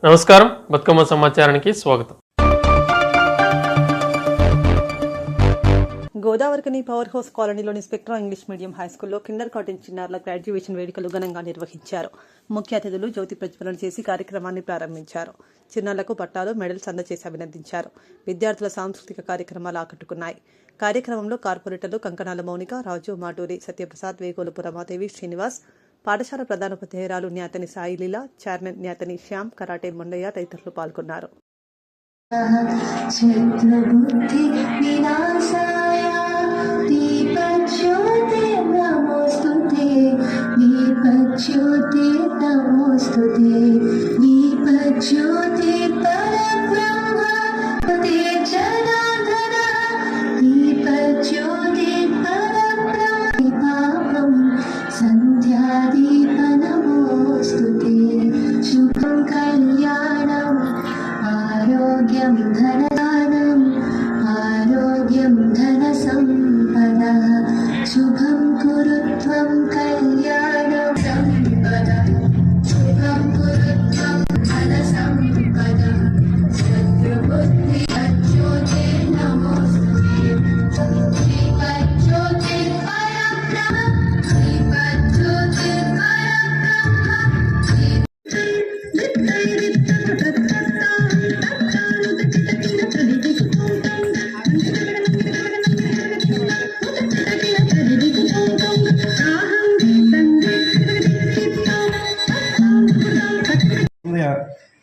నమస్కారం, బతుకమ్మ సమాచారానికి స్వాగతం. గోదావరికని పవర్ హౌస్ కాలనీలోని స్పెక్ట్రా ఇంగ్లీష్ మీడియం హైస్కూల్లో కిండర్ గార్టెన్ చిన్నారుల గ్రాడ్యుయేషన్ వేడుకలు ఘనంగా నిర్వహించారు. ముఖ్య అతిథులు జ్యోతి ప్రజ్వలన చేసి కార్యక్రమాన్ని ప్రారంభించారు. చిన్నారులకు పట్టాలు, మెడల్స్ అందజేసి అభినందించారు. విద్యార్థుల సాంస్కృతిక కార్యక్రమాలు ఆకట్టుకున్నాయి. కార్యక్రమంలో కార్పొరేటర్లు కంకణాల మౌనిక, రాజు, మాటూరి, సత్యప్రసాద్, వేగోలుపు రమాదేవి, శ్రీనివాస్, పాఠశాల ప్రధానోపాధ్యాయురాలు న్యాతని సాయిలీల, చైర్మన్ న్యాతని శ్యామ్, కరాటే మొండయ్య తదితరులు పాల్గొన్నారు. చిత్రబుద్ధి వినాశాయ దీపజ్యోతి నమోస్తుతే దీపజ్యోతి నమోస్తుతే దీపజ్యోతి పరబ్రహ్మ జనార్దన దీపజ్యోతి పరబ్రహ్మ పాపం సంధ్యాదీప నమోస్తుతే శుభం కళ్యాణం ఆరోగ్యం ధనదానం ఆరోగ్యం ధన సంపద శుభం కురుత్వం కళ్యాణం సంపద శుభం కురుత్వం ధన సంపద శత్రుబుద్ధి జ్యోతి నమోస్తుతే దీపజ్యోతి పరబ్రహ్మ దీపజ్యోతి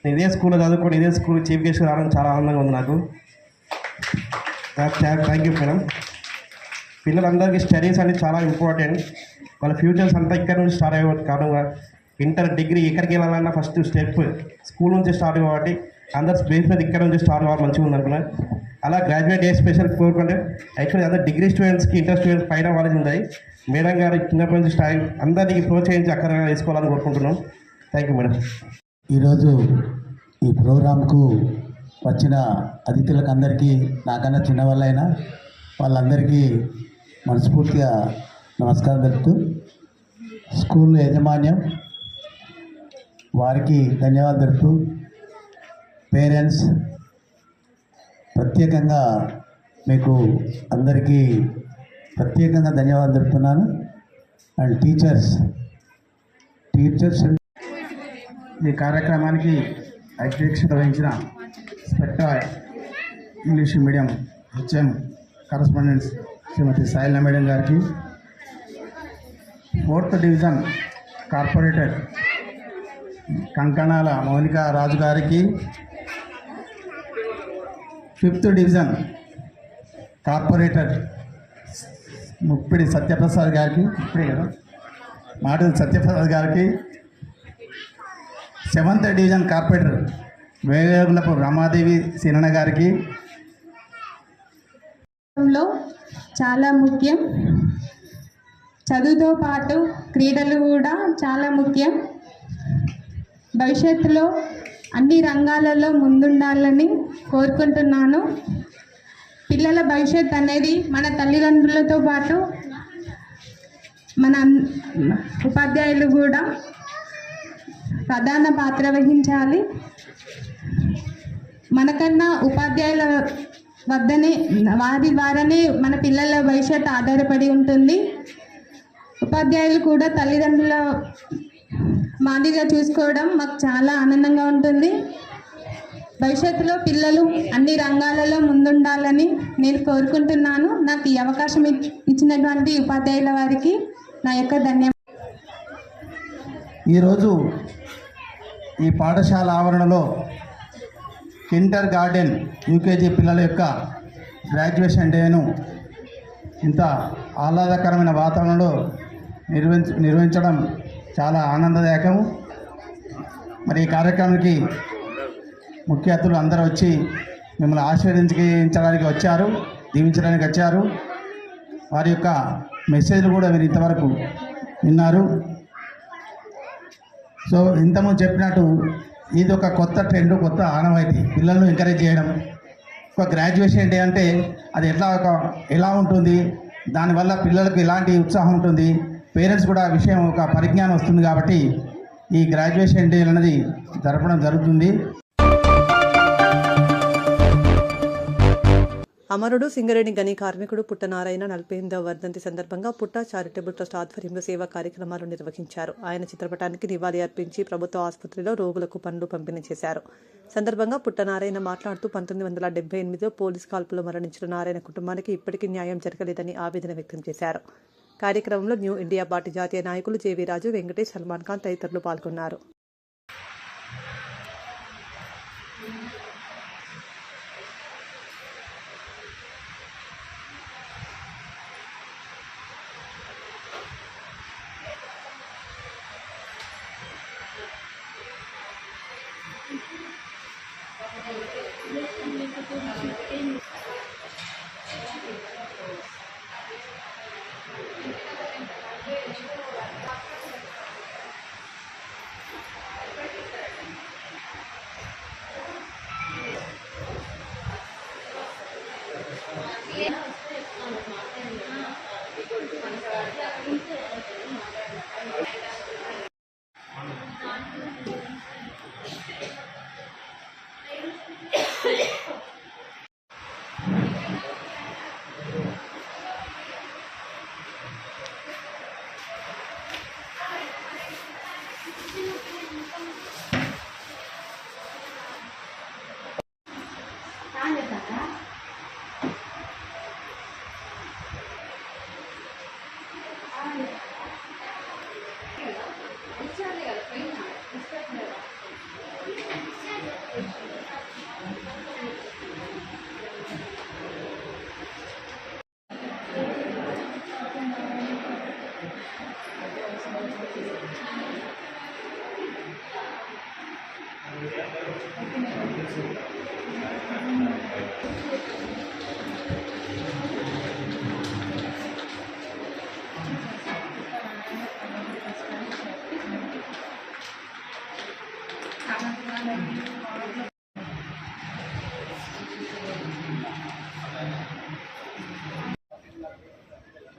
నేను ఇదే స్కూల్లో చదువుకొని ఇదే స్కూల్ చీఫ్ గెస్ట్ రావడం చాలా ఆనందంగా ఉంది నాకు. Thank you madam. పిల్లలందరికీ స్టడీస్ అనేది చాలా ఇంపార్టెంట్. వాళ్ళ ఫ్యూచర్స్ అంతా ఇక్కడ నుంచి స్టార్ట్ అయ్యే కారణంగా ఇంటర్, డిగ్రీ ఎక్కడికి వెళ్ళాలన్నా ఫస్ట్ స్టెప్ స్కూల్ నుంచి స్టార్ట్ కాబట్టి అందరు బేస్ మీద ఇక్కడ నుంచి స్టార్ట్ అవ్వాలి, మంచిగా ఉంది అనుకున్నాను. అలా గ్రాడ్యుయేట్ ఏ స్పెషల్ కోరుకుంటే యాక్చువల్లీ అందరు డిగ్రీ స్టూడెంట్స్కి, ఇంటర్ స్టూడెంట్స్ పైన వాళ్ళకి ఉన్నాయి. మేడం గారు చిన్నప్పటి నుంచి స్టార్ట్ అందరికీ ప్రోత్సహించి అక్కడ వేసుకోవాలని కోరుకుంటున్నాం. Thank you madam. ఈరోజు ఈ ప్రోగ్రాంకు వచ్చిన అతిథులకు అందరికీ, నాకన్నా చిన్నవాళ్ళైనా వాళ్ళందరికీ మనస్ఫూర్తిగా నమస్కారం తెలుపుతూ, స్కూల్ యాజమాన్యం వారికి ధన్యవాదాలు తెలుపుతూ, పేరెంట్స్ ప్రత్యేకంగా మీకు అందరికీ ప్రత్యేకంగా ధన్యవాదాలు తెలుపుతున్నాను. అండ్ టీచర్స్ ఈ కార్యక్రమానికి అధ్యక్షత వహించిన Spectra English medium HM correspondents Shrimati Saila madam గారికి, 4th division corporator Kankanala Mounika Raju గారికి, 5th division corporator Muppidi Satyaprasad గారికి, మాటూరి సత్యప్రసాద్ గారికి, 7th డివిజన్ కార్పొరేటర్ వేగలపు రమాదేవి సీనన్న గారికి. చాలా ముఖ్యం. చదువుతో పాటు క్రీడలు కూడా చాలా ముఖ్యం. భవిష్యత్తులో అన్ని రంగాలలో ముందుండాలని కోరుకుంటున్నాను. పిల్లల భవిష్యత్ అనేది మన తల్లిదండ్రులతో పాటు మన ఉపాధ్యాయులు కూడా ప్రధాన పాత్ర వహించాలి. మనకన్నా ఉపాధ్యాయుల వారి ద్వారానే మన పిల్లల భవిష్యత్తు ఆధారపడి ఉంటుంది. ఉపాధ్యాయులు కూడా తల్లిదండ్రుల మాదిరిగా చూసుకోవడం మాకు చాలా ఆనందంగా ఉంటుంది. భవిష్యత్తులో పిల్లలు అన్ని రంగాలలో ముందుండాలని నేను కోరుకుంటున్నాను. నాకు ఈ అవకాశం ఇచ్చినటువంటి ఉపాధ్యాయుల వారికి నా యొక్క ధన్యవాదాలు. ఈరోజు ఈ పాఠశాల ఆవరణలో కిండర్ గార్డెన్ యూకేజీ పిల్లల యొక్క గ్రాడ్యుయేషన్ డేను ఇంత ఆహ్లాదకరమైన వాతావరణంలో నిర్వహించడం చాలా ఆనందదాయకము. మరి ఈ కార్యక్రమానికి ముఖ్య అతిథులు అందరూ వచ్చి మిమ్మల్ని ఆశీర్వదించడానికి వచ్చారు, దీవించడానికి వచ్చారు. వారి యొక్క మెసేజ్లు కూడా మీరు ఇంతవరకు విన్నారు. సో ఇంతకుముందు చెప్పినట్టు ఇది ఒక కొత్త ట్రెండ్, కొత్త ఆనవాయితీ, పిల్లలను ఎంకరేజ్ చేయడం. ఒక గ్రాడ్యుయేషన్ డే అంటే అది ఎలా ఉంటుంది, దానివల్ల పిల్లలకు ఎలాంటి ఉత్సాహం ఉంటుంది, పేరెంట్స్ కూడా విషయం ఒక పరిజ్ఞానం వస్తుంది. కాబట్టి ఈ గ్రాడ్యుయేషన్ డే అనేది జరపడం జరుగుతుంది. అమరుడు సింగరేణి గని కార్మికుడు పుట్టనారాయణ 48వ వర్ధంతి సందర్భంగా పుట్ట చారిటబుల్ ట్రస్ట్ ఆధ్వర్యంలో సేవా కార్యక్రమాలు నిర్వహించారు. ఆయన చిత్రపటానికి నివాళి అర్పించి ప్రభుత్వ ఆసుపత్రిలో రోగులకు పండ్లు పంపిణీ చేశారు. సందర్భంగా పుట్టనారాయణ మాట్లాడుతూ 1978లో పోలీస్ కాల్పులో మరణించిన నారాయణ కుటుంబానికి ఇప్పటికీ న్యాయం జరగలేదని ఆవేదన వ్యక్తం చేశారు. కార్యక్రమంలో న్యూ ఇండియా పార్టీ జాతీయ నాయకులు జేవీ రాజు, వెంకటేష్, సల్మాన్ ఖాన్ తదితరులు పాల్గొన్నారు.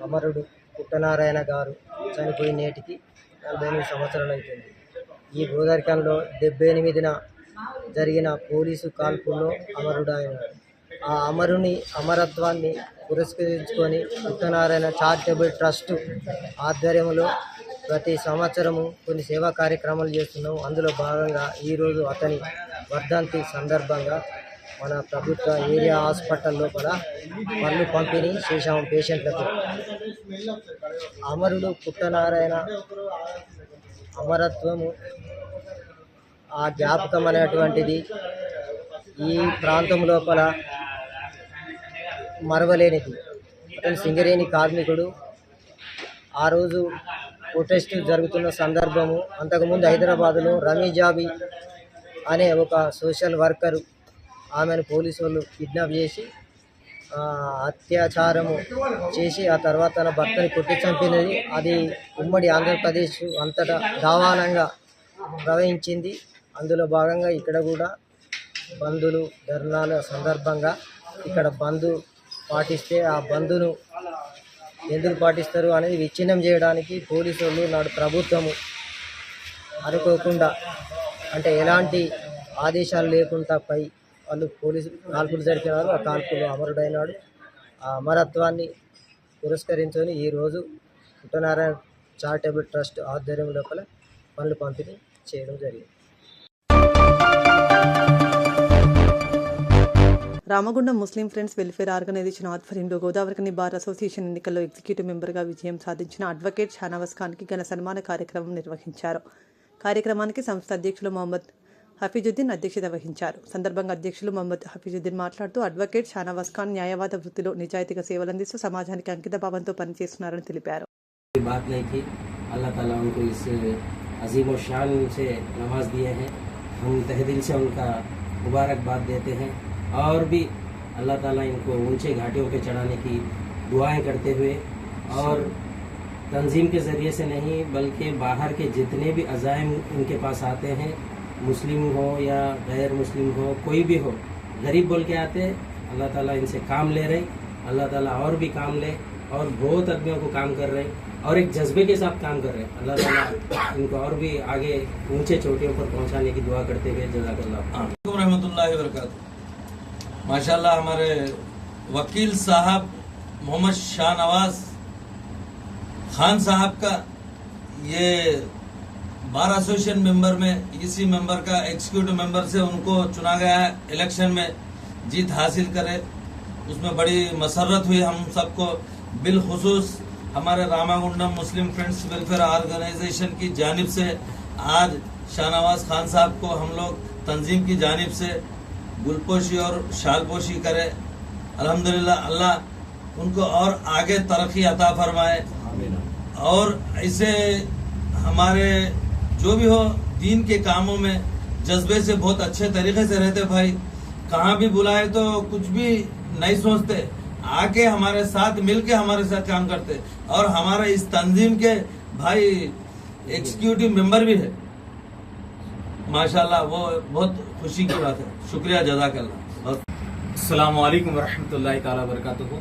అమరుడు పుట్టనారాయణ గారు చనిపోయి నేటికి 48 సంవత్సరాలు అవుతుంది. ఈ గోదావరికంలో 78న జరిగిన పోలీసు కాల్పుల్లో అమరుడైనాడు. ఆ అమరత్వాన్ని పురస్కరించుకొని పుట్టనారాయణ చారిటబుల్ ట్రస్ట్ ఆధ్వర్యంలో ప్రతి సంవత్సరము కొన్ని సేవా కార్యక్రమాలు చేస్తున్నాం. అందులో భాగంగా ఈరోజు అతని వర్ధంతి సందర్భంగా మన ప్రభుత్వ ఏరియా హాస్పిటల్ లోపల పళ్ళు పంపిణీ చేశాము పేషెంట్లకు. అమరుడు పుట్టనారాయణ అమరత్వము ఆ జ్ఞాపకం అనేటువంటిది ఈ ప్రాంతం లోపల మరవలేనిది. అతను సింగరేణి కార్మికుడు. ఆ రోజు ప్రొటెస్ట్ జరుగుతున్న సందర్భము, అంతకుముందు హైదరాబాదులో రమీజాబీ అనే ఒక సోషల్ వర్కరు ఆమెను పోలీసు వాళ్ళు కిడ్నాప్ చేసి అత్యాచారము చేసి ఆ తర్వాత తన భర్తని కొట్టి చంపినది. అది ఉమ్మడి ఆంధ్రప్రదేశ్ అంతటా దావానంగా ప్రవహించింది. అందులో భాగంగా ఇక్కడ కూడా బంధులు ధర్నాల సందర్భంగా ఇక్కడ బంధు పాటిస్తే ఆ బంధును ఎందుకు పాటిస్తారు అనేది విచ్ఛిన్నం చేయడానికి పోలీసు వాళ్ళు నాడు ప్రభుత్వము అనుకోకుండా, అంటే ఎలాంటి ఆదేశాలు లేకుండా వాళ్ళు పోలీసు కాల్పులు జరిపినారు. ఆ కాల్పులు అమరుడైనాడు. ఆ అమరత్వాన్ని పురస్కరించుకొని ఈరోజు పుట్టనారాయణ చారిటబుల్ ట్రస్ట్ ఆధ్వర్యం లోపల పనులు పంపిణీ చేయడం జరిగింది. రామగుండం ముస్లిం ఫ్రెండ్స్ వెల్ఫేర్ ఆర్గనైజేషన్ ఆధ్వర్యంలో గోదావరికని బార్ అసోసియేషన్ ఎన్నికల్లో ఎగ్జిక్యూటివ్ మెంబర్గా విజయం సాధించిన అడ్వకేట్ షానవాజ్ ఖాన్కి ఘన సన్మాన కార్యక్రమం నిర్వహించారు. కార్యక్రమానికి సంస్థ అధ్యక్షులు మొహమ్మద్ హఫీజుద్దీన్ అధ్యక్షత వహించారు. సందర్భంగా అధ్యక్షులు మొహమ్మద్ హఫీజుద్దీన్ మాట్లాడుతూ అడ్వకేట్ షానవాజ్ ఖాన్ న్యాయవాద వృత్తిలో నిజాయితీగా సేవలందిస్తూ సమాజానికి అంకిత భావంతో పనిచేస్తున్నారని తెలిపారు. अल्लाह ताला उनको इस अजीम व शान से नवाज दिए हैं. हम तहे दिल से उनका मुबारकबाद देते हैं और भी अल्लाह ताला इनको ऊंचे घाटियों पे चढ़ाने की दुआएं करते हुए, और तंजीम के ज़रिए से नहीं बल्कि बाहर के जितने भी अज़ाइम इनके पास आते हैं, मुस्लिम हो या गैर मुस्लिम हो, कोई भी हो, गरीब बोल के आते हैं. अल्लाह ताला इनसे काम ले रहे. अल्लाह ताला और भी काम ले, और बहुत आदमियों को काम कर रहे. और एक जज्बे के साथ काम कर रहे हैं। अल्लाह ताला इनको और भी आगे ऊंचे चोटियों पर पहुंचाने की दुआ करते हुए जज़ाकल्लाह। रहमतुल्लाहि व बरकातहू। माशाल्लाह हमारे वकील साहब मोहम्मद शाहनवाज खान साहब का ये बार एसोसिएशन मेंबर में इसी मेंबर का एग्जीक्यूटिव मेंबर से उनको चुना गया है। इलेक्शन में जीत हासिल करे उसमें बड़ी मसरत हुई हम सबको। बिलखुसूस हमारे रामागुंडम मुस्लिम फ्रेंड्स वेलफेयर ऑर्गेनाइजेशन की जानिब से आज शाहनवाज खान साहब को हम लोग तंजीम की जानिब से गुलपोशी और शालपोशी करे। अल्हम्दुलिल्लाह अल्लाह उनको और आगे तरक्की अता फरमाए और इसे हमारे जो भी हो दीन के कामों में जज्बे से बहुत अच्छे तरीके से रहते भाई। कहाँ भी बुलाए तो कुछ भी नहीं सोचते, आके हमारे साथ मिलके हमारे साथ काम करते और हमारे इस तंजीम के भाई एग्जीक्यूटिव मेंबर भी है माशाल्लाह। वो बहुत खुशी की बात है। शुक्रिया जज़ाकल्लाह। अस्सलामु अलैकुम वरहमतुल्लाहि ताला वबरकातुहू।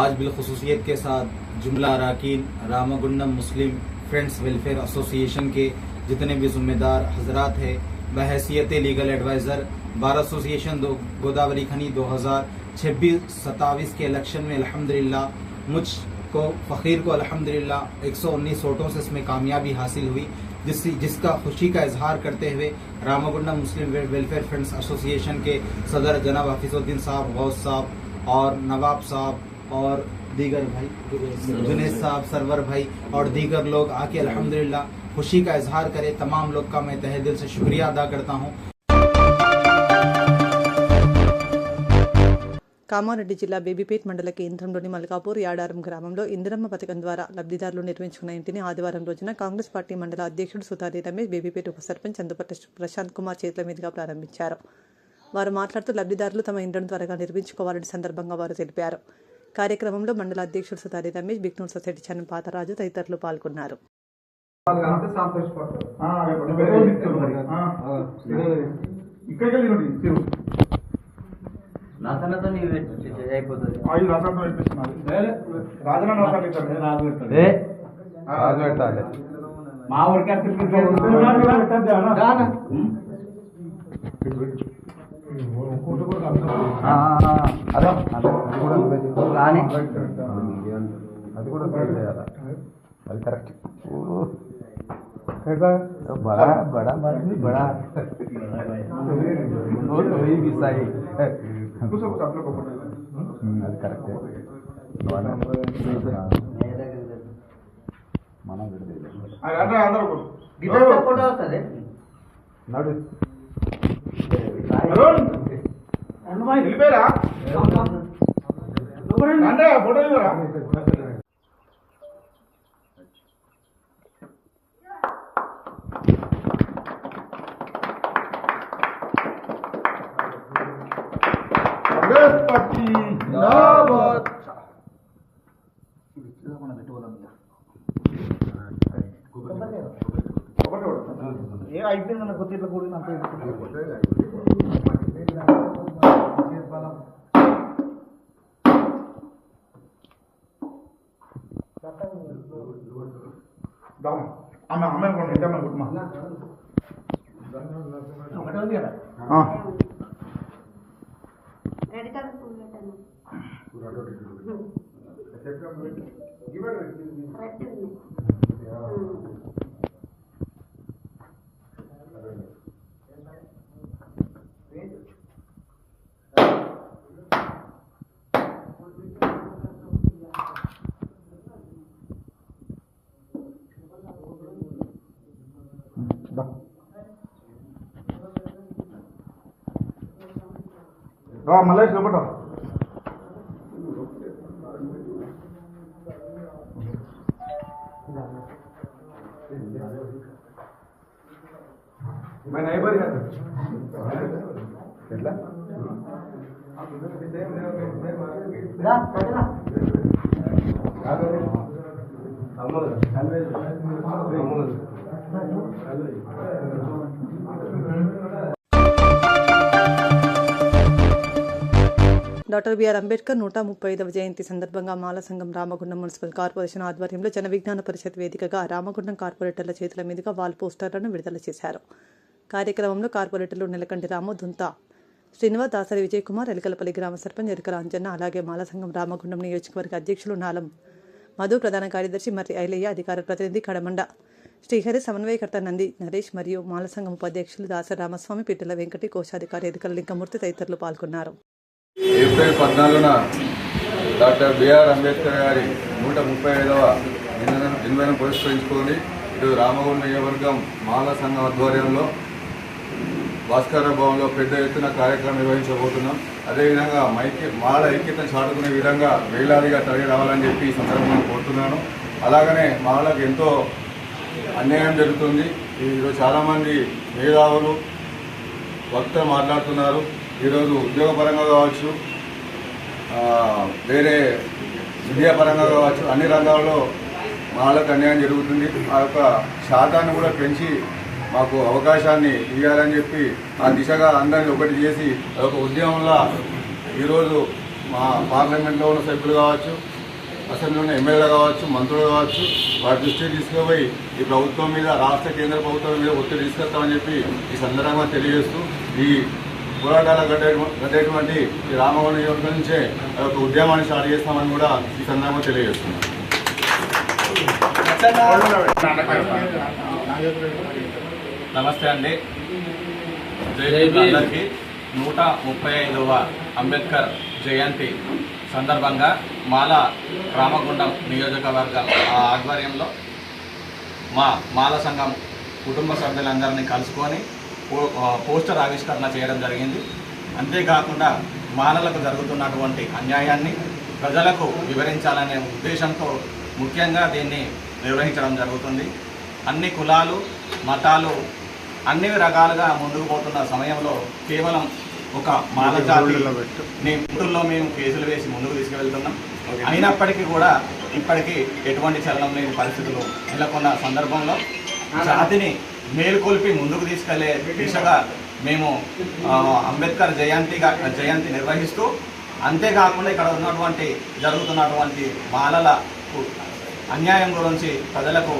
आज बिलखुसूसियत के साथ जुमला अराकीन Ramagundam Muslim friends welfare association के जितने भी जिम्मेदार हजरात हैं बहैसियत legal adviser bar association Godavarikhani 2026-27 के इलेक्शन में अल्हम्दुलिल्लाह मुझको फ़कीर को अल्हम्दुलिल्लाह 119 वोटों से इसमें कामयाबी हासिल हुई, जिसका खुशी का इजहार करते हुए रामागुंडम मुस्लिम वेलफेयर फ्रेंड्स एसोसिएशन के सदर जनाब हफीजुद्दीन साहब, गौस साहब और नवाब साहब और दीगर भाई जुनेद साहब, सरवर भाई और दीगर लोग आके अल्हम्दुलिल्लाह खुशी का इजहार करे। तमाम लोग का मैं तहे दिल से शुक्रिया अदा करता हूँ। కామారెడ్డి జిల్లా బేబీపేట్ మండల కేంద్రంలోని మల్కాపూర్ యాడారం గ్రామంలో ఇందిరమ్మ పథకం ద్వారా లబ్ధిదారులు నిర్వహించుకున్న ఇంటిని ఆదివారం రోజున కాంగ్రెస్ పార్టీ మండల అధ్యక్షుడు సుతారి రమేష్, బేబీపేట్ ఉప సర్పంచ్ చందుపట్ల ప్రశాంత్ కుమార్ చేతుల మీదుగా ప్రారంభించారు. వారు మాట్లాడుతూ లబ్ధిదారులు తమ ఇండ్లను త్వరగా నిర్మించుకోవాలని సందర్భంగా వారు తెలిపారు. కార్యక్రమంలో మండల అధ్యక్షుడు సుతారి రమేష్, బిగ్నూర్ సొసైటీ చైర్మన్ పాతరాజు తదితరులు పాల్గొన్నారు. అది కరెక్ట్. बड़ा बड़ा बड़ा वही भी सही అది కరెక్టే. మనం అయిపోయిందన్న కొద్ది ఇట్లా కూడిన ఆమె అమ్మాయి కొన్ని ఎంత అనుకుంటున్నా ఒకటే ఉంది కదా. మల్లేష్ లోపట मैं नeighbor है કેટલા రా కదనా డాక్టర్ బిఆర్ అంబేద్కర్ 135వ జయంతి సందర్భంగా మాల సంఘం రామగుండం మున్సిపల్ కార్పొరేషన్ ఆధ్వర్యంలో జన విజ్ఞాన పరిషత్ వేదికగా రామగుండం కార్పొరేటర్ల చేతుల మీదుగా వాల్ పోస్టర్లను విడుదల చేశారు. కార్యక్రమంలో కార్పొరేటర్లు నెలకంటి రాము, దుంతా శ్రీనివాస్, దాసరి విజయ్ కుమార్, ఎలకలపల్లి గ్రామ సర్పంచ్ ఎరుకల అంజన్న, అలాగే మాల సంఘం రామగుండం నియోజకవర్గ అధ్యక్షులు నాలం మధు, ప్రధాన కార్యదర్శి మర్రి ఐలయ్య, అధికార ప్రతినిధి కడమండ శ్రీహరి, సమన్వయకర్త నంది నరేష్ మరియు మాల సంఘం ఉపాధ్యక్షులు దాసరి రామస్వామి, పిట్టల వెంకటి, కోశాధికారి ఎరుకల లింగమూర్తి తదితరులు పాల్గొన్నారు. ఏప్రిల్ 14న డాక్టర్ బిఆర్ అంబేద్కర్ గారి 135వ జన్మదినం పురస్కరించుకొని ఇటు రామగుండం నియోజకవర్గం మాల సంఘం ఆధ్వర్యంలో భాస్కర భవన్లో పెద్ద ఎత్తున కార్యక్రమం నిర్వహించబోతున్నాం. అదేవిధంగా మాల ఐక్యతను చాటుకునే విధంగా వేలాదిగా తరలి రావాలని చెప్పి ఈ సందర్భంగా కోరుతున్నాను. అలాగనే మాలకు ఎంతో అన్యాయం జరుగుతుంది. ఈరోజు చాలామంది మేధావులు వక్తలు మాట్లాడుతున్నారు. ఈరోజు ఉద్యోగపరంగా కావచ్చు, వేరే విద్యాపరంగా కావచ్చు, అన్ని రంగాల్లో మాలకు అన్యాయం జరుగుతుంది. ఆ యొక్క శాతాన్ని కూడా పెంచి మాకు అవకాశాన్ని ఇవ్వాలని చెప్పి ఆ దిశగా అందరినీ ఒకటి చేసి ఒక ఉద్యమంలో ఈరోజు మా పార్లమెంట్లో ఉన్న సభ్యులు కావచ్చు, అసెంబ్లీలో ఉన్న ఎమ్మెల్యేలు కావచ్చు, మంత్రులు కావచ్చు, వారి దృష్టికి తీసుకుపోయి ఈ ప్రభుత్వం మీద, రాష్ట్ర కేంద్ర ప్రభుత్వం మీద ఒత్తిడి తీసుకొస్తామని చెప్పి ఈ సందర్భంగా తెలియజేస్తూ ఈ పోరాటాలు గట్టేటువంటి ఈ రామగుండం నియోజకవర్గం నుంచే ఒక ఉద్యమాన్ని స్టార్ట్ చేస్తామని కూడా ఈ సందర్భంగా తెలియజేస్తున్నాం. నమస్తే అండి. అందరికీ 135వ అంబేద్కర్ జయంతి సందర్భంగా మాల రామగుండం నియోజకవర్గ ఆధ్వర్యంలో మా మాల సంఘం కుటుంబ సభ్యులందరినీ కలుసుకొని పోస్టర్ ఆవిష్కరణ చేయడం జరిగింది. అంతేకాకుండా మాలలకు జరుగుతున్నటువంటి అన్యాయాన్ని ప్రజలకు వివరించాలనే ఉద్దేశంతో ముఖ్యంగా దీన్ని నిర్వహించడం జరుగుతుంది. అన్ని కులాలు, మతాలు అన్ని రకాలుగా ముందుకు పోతున్న సమయంలో కేవలం ఒక మాల జాతిని ముందుల్లో మేము కేసులు వేసి ముందుకు తీసుకువెళ్తున్నాం. అయినప్పటికీ కూడా ఇప్పటికీ ఎటువంటి చలనం లేని పరిస్థితులు నెలకొన్న సందర్భంలో జాతిని మేలుకొల్పి ముందుకు తీసుకెళ్లే దిశగా మేము అంబేద్కర్ జయంతి నిర్వహిస్తూ, అంతేకాకుండా ఇక్కడ ఉన్నటువంటి జరుగుతున్నటువంటి మాలలకు అన్యాయం గురించి ప్రజలకు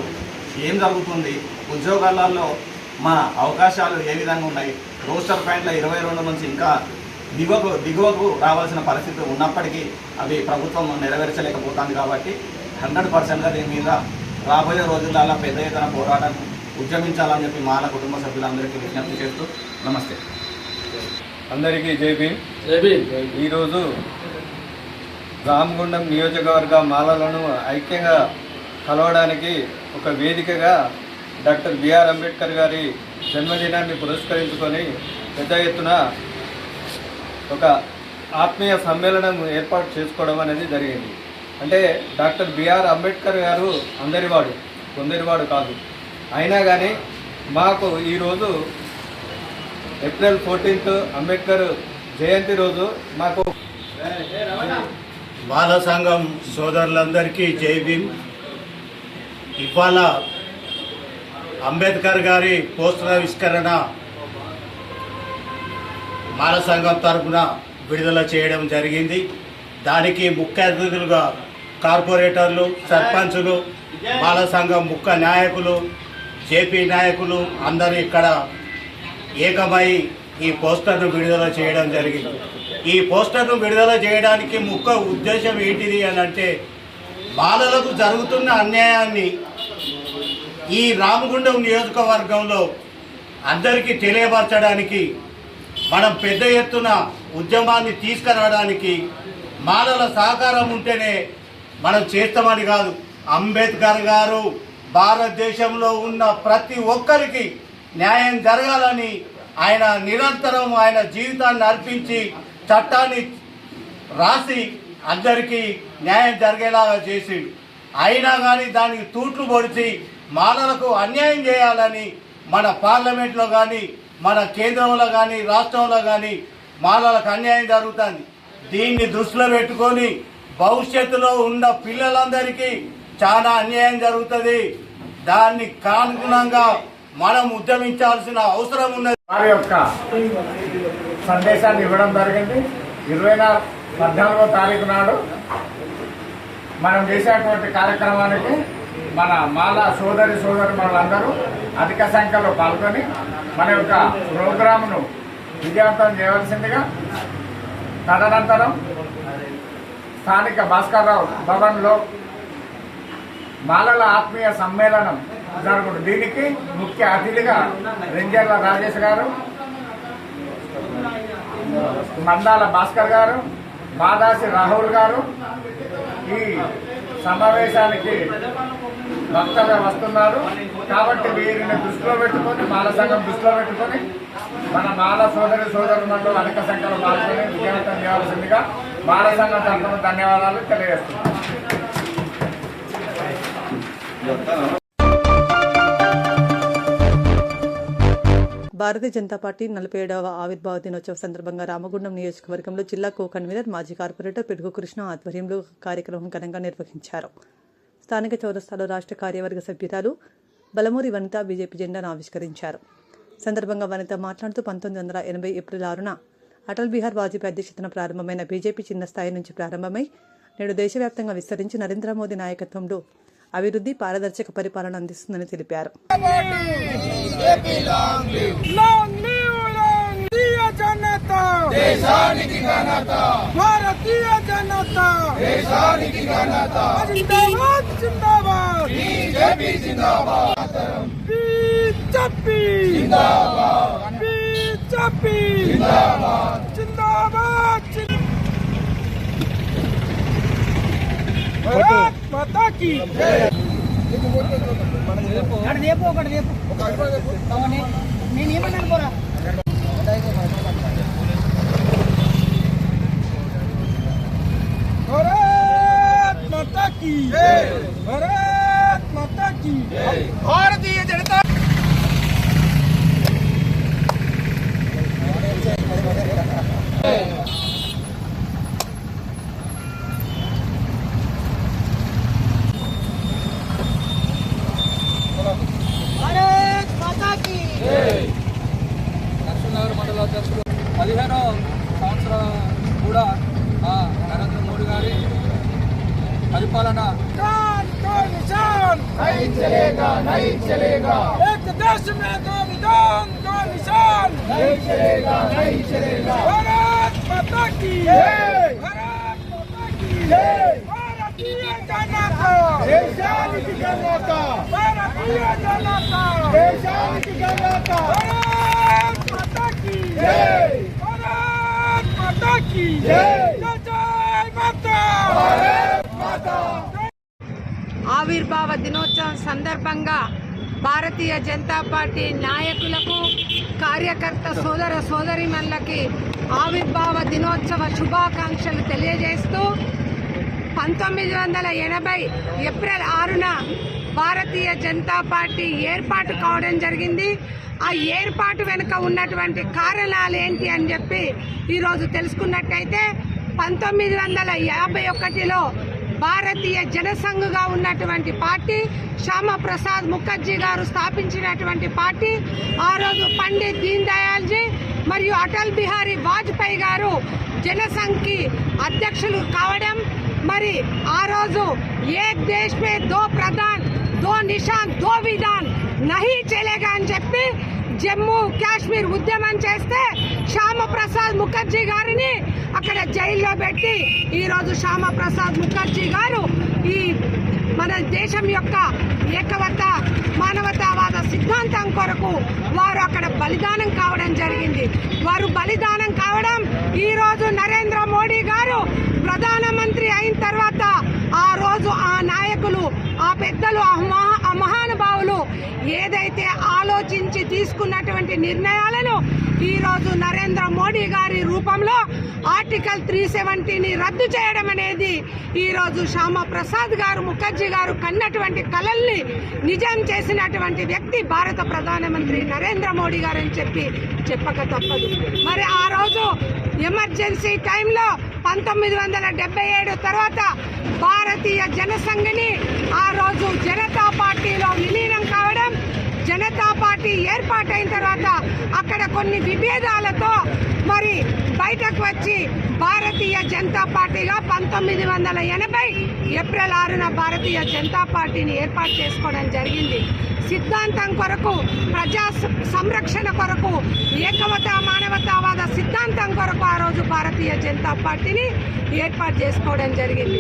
ఏం జరుగుతుంది, ఉద్యోగాలలో మన అవకాశాలు ఏ విధంగా ఉన్నాయి, రోస్టర్ పాయింట్ల 22 నుంచి ఇంకా దిగువకు రావాల్సిన పరిస్థితి ఉన్నప్పటికీ అవి ప్రభుత్వం నెరవేర్చలేకపోతుంది. కాబట్టి 100%గా దీని మీద రాబోయే రోజులలో పెద్ద ఎత్తున పోరాటం ఉద్యమించాలని చెప్పి మాల కుటుంబ సభ్యులందరికీ విజ్ఞప్తి చేస్తూ నమస్తే. అందరికీ జై భీమ్. ఈరోజు రామగుండం నియోజకవర్గ మాలలను ఐక్యంగా కలవడానికి ఒక వేదికగా డాక్టర్ బిఆర్ అంబేద్కర్ గారి జన్మదినాన్ని పురస్కరించుకొని పెద్ద ఎత్తున ఒక ఆత్మీయ సమ్మేళనం ఏర్పాటు చేసుకోవడం అనేది జరిగింది. అంటే డాక్టర్ బిఆర్ అంబేద్కర్ గారు అందరివాడు, కొందరివాడు కాదు. అయినా కానీ మాకు ఈరోజు ఏప్రిల్ 14th అంబేద్కర్ జయంతి రోజు మాకు మాల సంఘం సోదరులందరికీ జై భీమ్. ఇవాళ అంబేద్కర్ గారి పోస్టర్ ఆవిష్కరణ మాల సంఘం తరఫున విడుదల చేయడం జరిగింది. దానికి ముఖ్య అతిథులుగా కార్పొరేటర్లు, సర్పంచులు, మాల సంఘం ముఖ్య నాయకులు, జేపీ నాయకులు అందరూ ఇక్కడ ఏకమై ఈ పోస్టర్ను విడుదల చేయడం జరిగింది. ఈ పోస్టర్ను విడుదల చేయడానికి ముఖ్య ఉద్దేశం ఏంటిది అని అంటే, మాలలకు జరుగుతున్న అన్యాయాన్ని ఈ రామగుండం నియోజకవర్గంలో అందరికీ తెలియపరచడానికి, మనం పెద్ద ఎత్తున ఉద్యమాన్ని తీసుకురావడానికి మాలల సహకారం ఉంటేనే మనం చేస్తామని కాదు. అంబేద్కర్ గారు భారతదేశంలో ఉన్న ప్రతి ఒక్కరికి న్యాయం జరగాలని ఆయన నిరంతరం ఆయన జీవితాన్ని అర్పించి చట్టాన్ని రాసి అందరికీ న్యాయం జరిగేలాగా చేసిండు. అయినా కానీ దానికి తూట్లు పొడిచి మాలలకు అన్యాయం చేయాలని మన పార్లమెంట్లో కానీ, మన కేంద్రంలో కానీ, రాష్ట్రంలో కానీ మాలలకు అన్యాయం జరుగుతుంది. దీన్ని దృష్టిలో పెట్టుకొని భవిష్యత్తులో ఉన్న పిల్లలందరికీ చాలా అన్యాయం జరుగుతుంది. దాన్ని కానుగుణంగా మనం ఉద్యమించాల్సిన అవసరం ఉన్నది. వారి యొక్క సందేశాన్ని ఇవ్వడం జరిగింది. 14వ తారీఖు నాడు మనం చేసేటువంటి కార్యక్రమానికి మన మాల సోదరి మనందరూ అధిక సంఖ్యలో పాల్గొని మన యొక్క ప్రోగ్రాంను విజయవంతం చేయవలసిందిగా, తదనంతరం స్థానిక భాస్కర్రావు భవన్లో మాలల ఆత్మీయ సమ్మేళనం జరుగుతుంది. దీనికి ముఖ్య అతిథిగా రెంజర్ల రాజేష్ గారు, మందాల భాస్కర్ గారు, మాదాసి రాహుల్ గారు ఈ సమావేశానికి వక్తగా వస్తున్నారు. కాబట్టి వీరిని దృష్టిలో పెట్టుకొని, మాల సంఘం దృష్టిలో పెట్టుకొని మన మాల సోదరులు అధిక సంఖ్యలో పాల్గొని విజయవంతం చేయవలసిందిగా మాల సంఘం తరఫున ధన్యవాదాలు తెలియజేస్తున్నాను. భారతీయ జనతా పార్టీ 47వ ఆవిర్భావ దినోత్సవ సందర్భంగా రామగుండం నియోజకవర్గంలో జిల్లా కో కన్వీనర్ మాజీ కార్పొరేటర్ పిడుగు కృష్ణ ఆధ్వర్యంలో కార్యక్రమం ఘనంగా నిర్వహించారు. స్థానిక చౌరస్తాలో రాష్ట్ర కార్యవర్గ సభ్యురాలు బలమూరి వనిత బీజేపీ జెండాను ఆవిష్కరించారు. సందర్భంగా వనిత మాట్లాడుతూ 1980 ఏప్రిల్ 6న అటల్ బిహారీ వాజ్పేయి అధ్యక్షతన ప్రారంభమైన బీజేపీ చిన్న స్థాయి నుంచి ప్రారంభమై నేడు దేశవ్యాప్తంగా విస్తరించి నరేంద్ర మోదీ నాయకత్వంలో అభివృద్ధి, పారదర్శక పరిపాలన అందిస్తుందని తెలిపారు. నేనేమన్నాను పోరా భారతీయ జనతా నరసింహనగర్ మండల అధ్యక్షుడు 15వ సంవత్సరం కూడా నరేంద్ర మోడీ గారి పరిపాలన ఆవిర్భావ దినోత్సవం సందర్భంగా భారతీయ జనతా పార్టీ నాయకులకు, కార్యకర్త సోదర సోదరీమణులకి ఆవిర్భావ దినోత్సవ శుభాకాంక్షలు తెలియజేస్తూ 1980 ఏప్రిల్ 6న భారతీయ జనతా పార్టీ ఏర్పాటు కావడం జరిగింది. ఆ ఏర్పాటు వెనుక ఉన్నటువంటి కారణాలు ఏంటి అని చెప్పి ఈరోజు తెలుసుకున్నట్టయితే 1951లో భారతీయ జనసంఘ్గా ఉన్నటువంటి పార్టీ, శ్యామప్రసాద్ ముఖర్జీ గారు స్థాపించినటువంటి పార్టీ. ఆ రోజు పండిత్ దీన్ దయాల్జీ మరియు అటల్ బిహారీ వాజ్పేయి గారు జనసంఘ్కి అధ్యక్షులు కావడం, మరి ఆ రోజు ఏక్ దేశ్ మే దో ప్రధాన్, దో నిషాన్, దో విధాన్ నహీ చలేగా అని చెప్పి జమ్మూ కాశ్మీర్ ఉద్యమం చేస్తే శ్యామప్రసాద్ ముఖర్జీ గారిని అక్కడ జైల్లో పెట్టి ఈరోజు శ్యామప్రసాద్ ముఖర్జీ గారు ఈ మన దేశం యొక్క ఏకవత మానవతావాద సిద్ధాంతం కొరకు వారు అక్కడ బలిదానం కావడం జరిగింది. వారు బలిదానం కావడం ఈరోజు నరేంద్ర మోడీ గారు ప్రధానమంత్రి అయిన తర్వాత ఆ రోజు ఆ నాయకులు, ఆ పెద్దలు, ఆ మహానుభావులు ఏదైతే ఆలోచించి తీసుకున్నటువంటి నిర్ణయాలను ఈరోజు నరేంద్ర మోడీ గారి రూపంలో ఆర్టికల్ 370ని రద్దు చేయడం అనేది ఈరోజు శ్యామప్రసాద్ గారు ముఖర్జీ గారు కన్నటువంటి కలల్ని నిజం చేసినటువంటి వ్యక్తి భారత ప్రధానమంత్రి నరేంద్ర మోడీ గారు అని చెప్పి చెప్పక తప్పదు. మరి ఆ రోజు ఎమర్జెన్సీ టైంలో 1977 తర్వాత భారతీయ జనసంఘ్ని ఆ రోజు జనతా పార్టీలో విలీనం కావడం, జనతా పార్టీ ఏర్పాటైన తర్వాత అక్కడ కొన్ని విభేదాలతో మరి బయటకు వచ్చి భారతీయ జనతా పార్టీగా 1980 ఏప్రిల్ 6న భారతీయ జనతా పార్టీని ఏర్పాటు చేసుకోవడం జరిగింది. సిద్ధాంతం కొరకు, ప్రజా సంరక్షణ కొరకు, ఏకమత మానవతావాద సిద్ధాంతం కొరకు ఆ రోజు భారతీయ జనతా పార్టీని ఏర్పాటు చేసుకోవడం జరిగింది.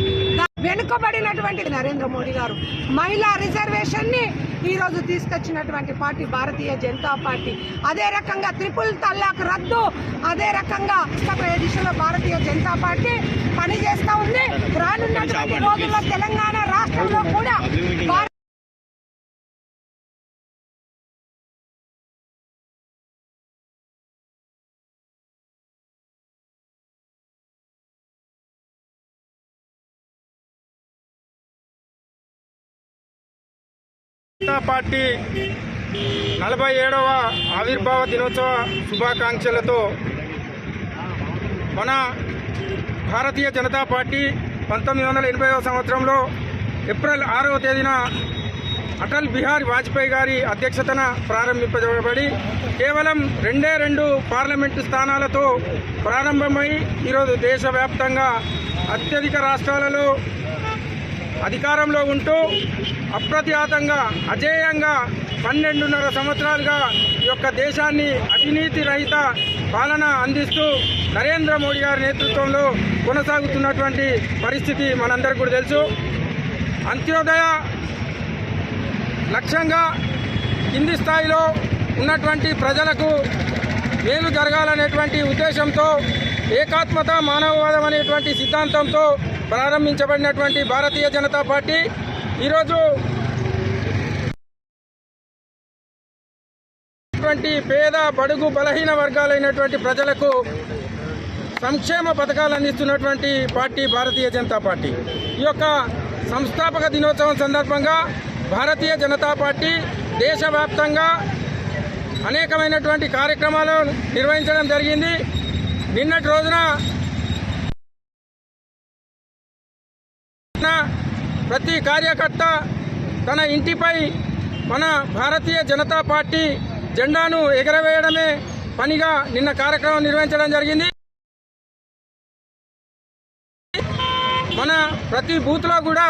వెనుకబడినటువంటి నరేంద్ర మోడీ గారు మహిళా రిజర్వేషన్ని ఈరోజు తీసుకొచ్చినటువంటి పార్టీ భారతీయ జనతా పార్టీ. అదే రకంగా ట్రిపుల్ తలాక్ రద్దు, అదే రకంగా దిశలో భారతీయ జనతా పార్టీ పనిచేస్తూ ఉంది. రానున్నటువంటి రోజుల్లో తెలంగాణ రాష్ట్రంలో కూడా జనతా పార్టీ 47వ ఆవిర్భావ దినోత్సవ శుభాకాంక్షలతో మన భారతీయ జనతా పార్టీ 1980వ సంవత్సరంలో ఏప్రిల్ 6వ తేదీన అటల్ బిహారీ వాజ్పేయి గారి అధ్యక్షతన ప్రారంభింపబడి కేవలం 2 పార్లమెంటు స్థానాలతో ప్రారంభమై ఈరోజు దేశవ్యాప్తంగా అత్యధిక రాష్ట్రాలలో అధికారంలో ఉంటూ అప్రతిహతంగా అజేయంగా 12.5 సంవత్సరాలుగా ఈ యొక్క దేశాన్ని అవినీతి రహిత పాలన అందిస్తూ నరేంద్ర మోడీ గారి నేతృత్వంలో కొనసాగుతున్నటువంటి పరిస్థితి మనందరికీ కూడా తెలుసు. అంత్యోదయ లక్ష్యంగా కింది స్థాయిలో ఉన్నటువంటి ప్రజలకు మేలు జరగాలనేటువంటి ఉద్దేశంతో ఏకాత్మత మానవవాదం అనేటువంటి సిద్ధాంతంతో ప్రారంభించబడినటువంటి భారతీయ జనతా పార్టీ ఈరోజు పేద బడుగు బలహీన వర్గాలైనటువంటి ప్రజలకు సంక్షేమ పథకాలు అందిస్తున్నటువంటి పార్టీ భారతీయ జనతా పార్టీ. ఈ యొక్క సంస్థాపక దినోత్సవం సందర్భంగా భారతీయ జనతా పార్టీ దేశవ్యాప్తంగా అనేకమైనటువంటి కార్యక్రమాలను నిర్వహించడం జరిగింది. నిన్నటి రోజున ప్రతి కార్యకర్త తన ఇంటిపై మన భారతీయ జనతా పార్టీ జెండాను ఎగరవేయడమే పనిగా నిన్న కార్యక్రమం నిర్వహించడం జరిగింది. మన ప్రతి బూత్లో కూడా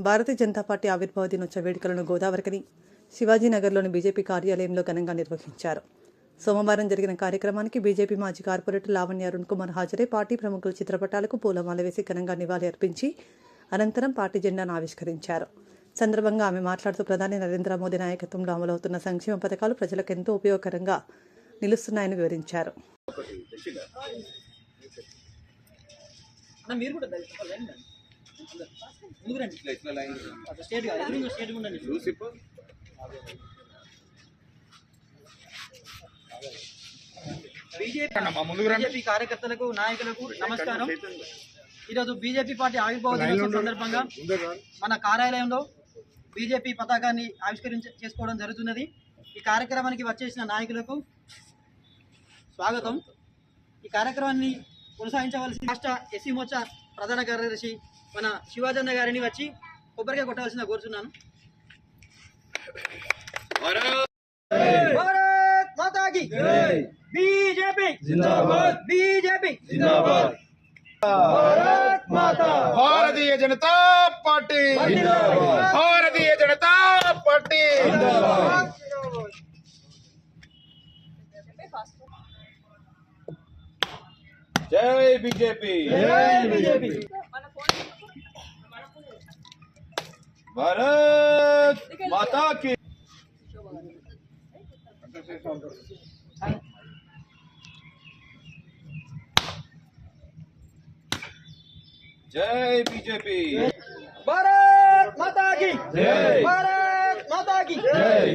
భారతీయ జనతా పార్టీ ఆవిర్భావ దినోత్సవ వేడుకలను గోదావరికని శివాజీనగర్లోని బీజేపీ కార్యాలయంలో ఘనంగా నిర్వహించారు. సోమవారం జరిగిన కార్యక్రమానికి బీజేపీ మాజీ కార్పొరేటర్ లావణ్య అరుణ్ కుమార్ హాజరై పార్టీ ప్రముఖుల చిత్రపటాలకు పూలమాల వేసి ఘనంగా నివాళి అర్పించి అనంతరం పార్టీ జెండాను ఆవిష్కరించారు. సందర్భంగా ఆమె మాట్లాడుతూ ప్రధాని నరేంద్ర మోదీ నాయకత్వంలో అమలవుతున్న సంక్షేమ పథకాలు ప్రజలకు ఎంతో ఉపయోగకరంగా నిలుస్తున్నాయని వివరించారు. బీజేపీ కార్యకర్తలకు, నాయకులకు నమస్కారం. ఈరోజు బీజేపీ పార్టీ ఆవిర్భావ దినోత్సవం సందర్భంగా మన కార్యాలయంలో బీజేపీ పతాకాన్ని చేసుకోవడం జరుగుతున్నది. ఈ కార్యక్రమానికి వచ్చేసిన నాయకులకు స్వాగతం. ఈ కార్యక్రమాన్ని కొనసాగించవలసిన రాష్ట్ర ఎస్సీ మోర్చా ప్రధాన కార్యదర్శి మన శివాజన్న గారిని వచ్చి కొబ్బరికాయ కొట్టవలసిన కోరుతున్నాను. భారత్ మాతా కీ జై. బీజేపీ జిందాబాద్. బీజేపీ జిందాబాద్. భారత్ మాతా. భారతీయ జనతా పార్టీ జిందాబాద్. భారతీయ జనతా పార్టీ జిందాబాద్. జై బీజేపీ. జై బీజేపీ. భారత్ మాతా కీ. జై బీజేపీ. భారత్ మాతా కీ జై. భారత్ మాతా కీ జై.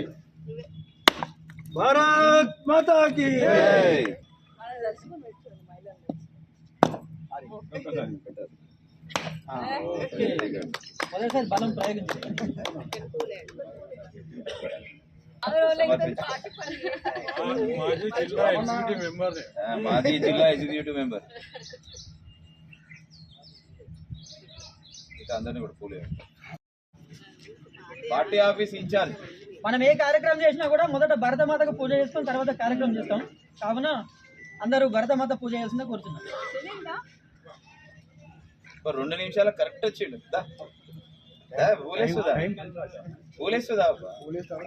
భారత్ మాతా కీ జై. మొదటిసారి బలం ప్రయోగించారు. మాజీ జిల్లా ఎగ్జిక్యూటివ్ మెంబర్. ఇక అందరినీ కూడా పూలు పార్టీ ఆఫీస్ ఇన్ఛార్జ్. మనం ఏ కార్యక్రమం చేసినా కూడా మొదట భరతమాతకు పూజ చేసుకుని తర్వాత కార్యక్రమం చేస్తాం. కావున అందరూ భరతమాత పూజ చేయాల్సిందే కోరుతున్నాం. 2 నిమిషాలు కరెక్ట్ వచ్చిండు.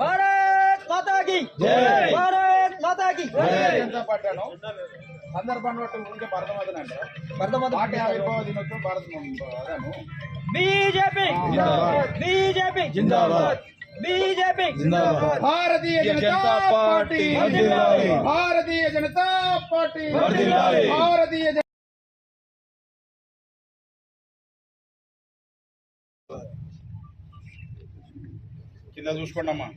భారత్ మాతా కీ జై, భారత్ మాతా కీ జై. సందర్భాన్ని బట్టి ఊరికే భరతమాతనే అంటే భరతమాత పార్టీ ఆవిర్భావ దినోత్సవం అదేను. బీజేపీ బీజేపీ జిందాబాద్, బీజేపీ జిందాబాద్, భారతీయ జనతా పార్టీ, భారతీయ జనతా పార్టీ, భారతీయ కింద చూసుకోండి అమ్మా.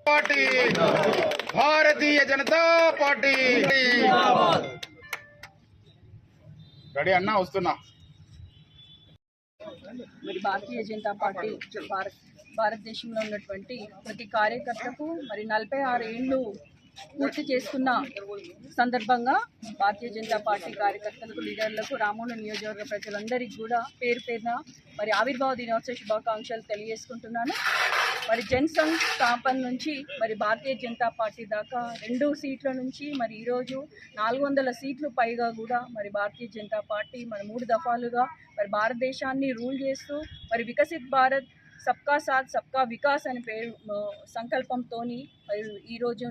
Party, Bharatiya Janata party. Ready అన్నా, వస్తున్నా. మరి భారతీయ జనతా పార్టీ భారతదేశంలో ఉన్నటువంటి ప్రతి కార్యకర్తకు మరి 46 ఏళ్ళు పూర్తి చేసుకున్న సందర్భంగా భారతీయ జనతా పార్టీ కార్యకర్తలకు, లీడర్లకు, రామోహన నియోజకవర్గ ప్రజలందరికీ కూడా పేరు పేరున మరి ఆవిర్భావ దినోత్సవ శుభాకాంక్షలు తెలియజేసుకుంటున్నాను. మరి జనసంఘ్ స్థాపన నుంచి మరి భారతీయ జనతా పార్టీ దాకా 2 సీట్ల నుంచి మరి ఈరోజు 400 సీట్లు పైగా కూడా మరి భారతీయ జనతా పార్టీ మరి 3 దఫాలుగా మరి భారతదేశాన్ని రూల్ చేస్తూ మరి వికసిత్ భారత్, సబ్కా సాత్ సబ్కా వికాస్ అనే పేరు సంకల్పంతో మరి ఈరోజు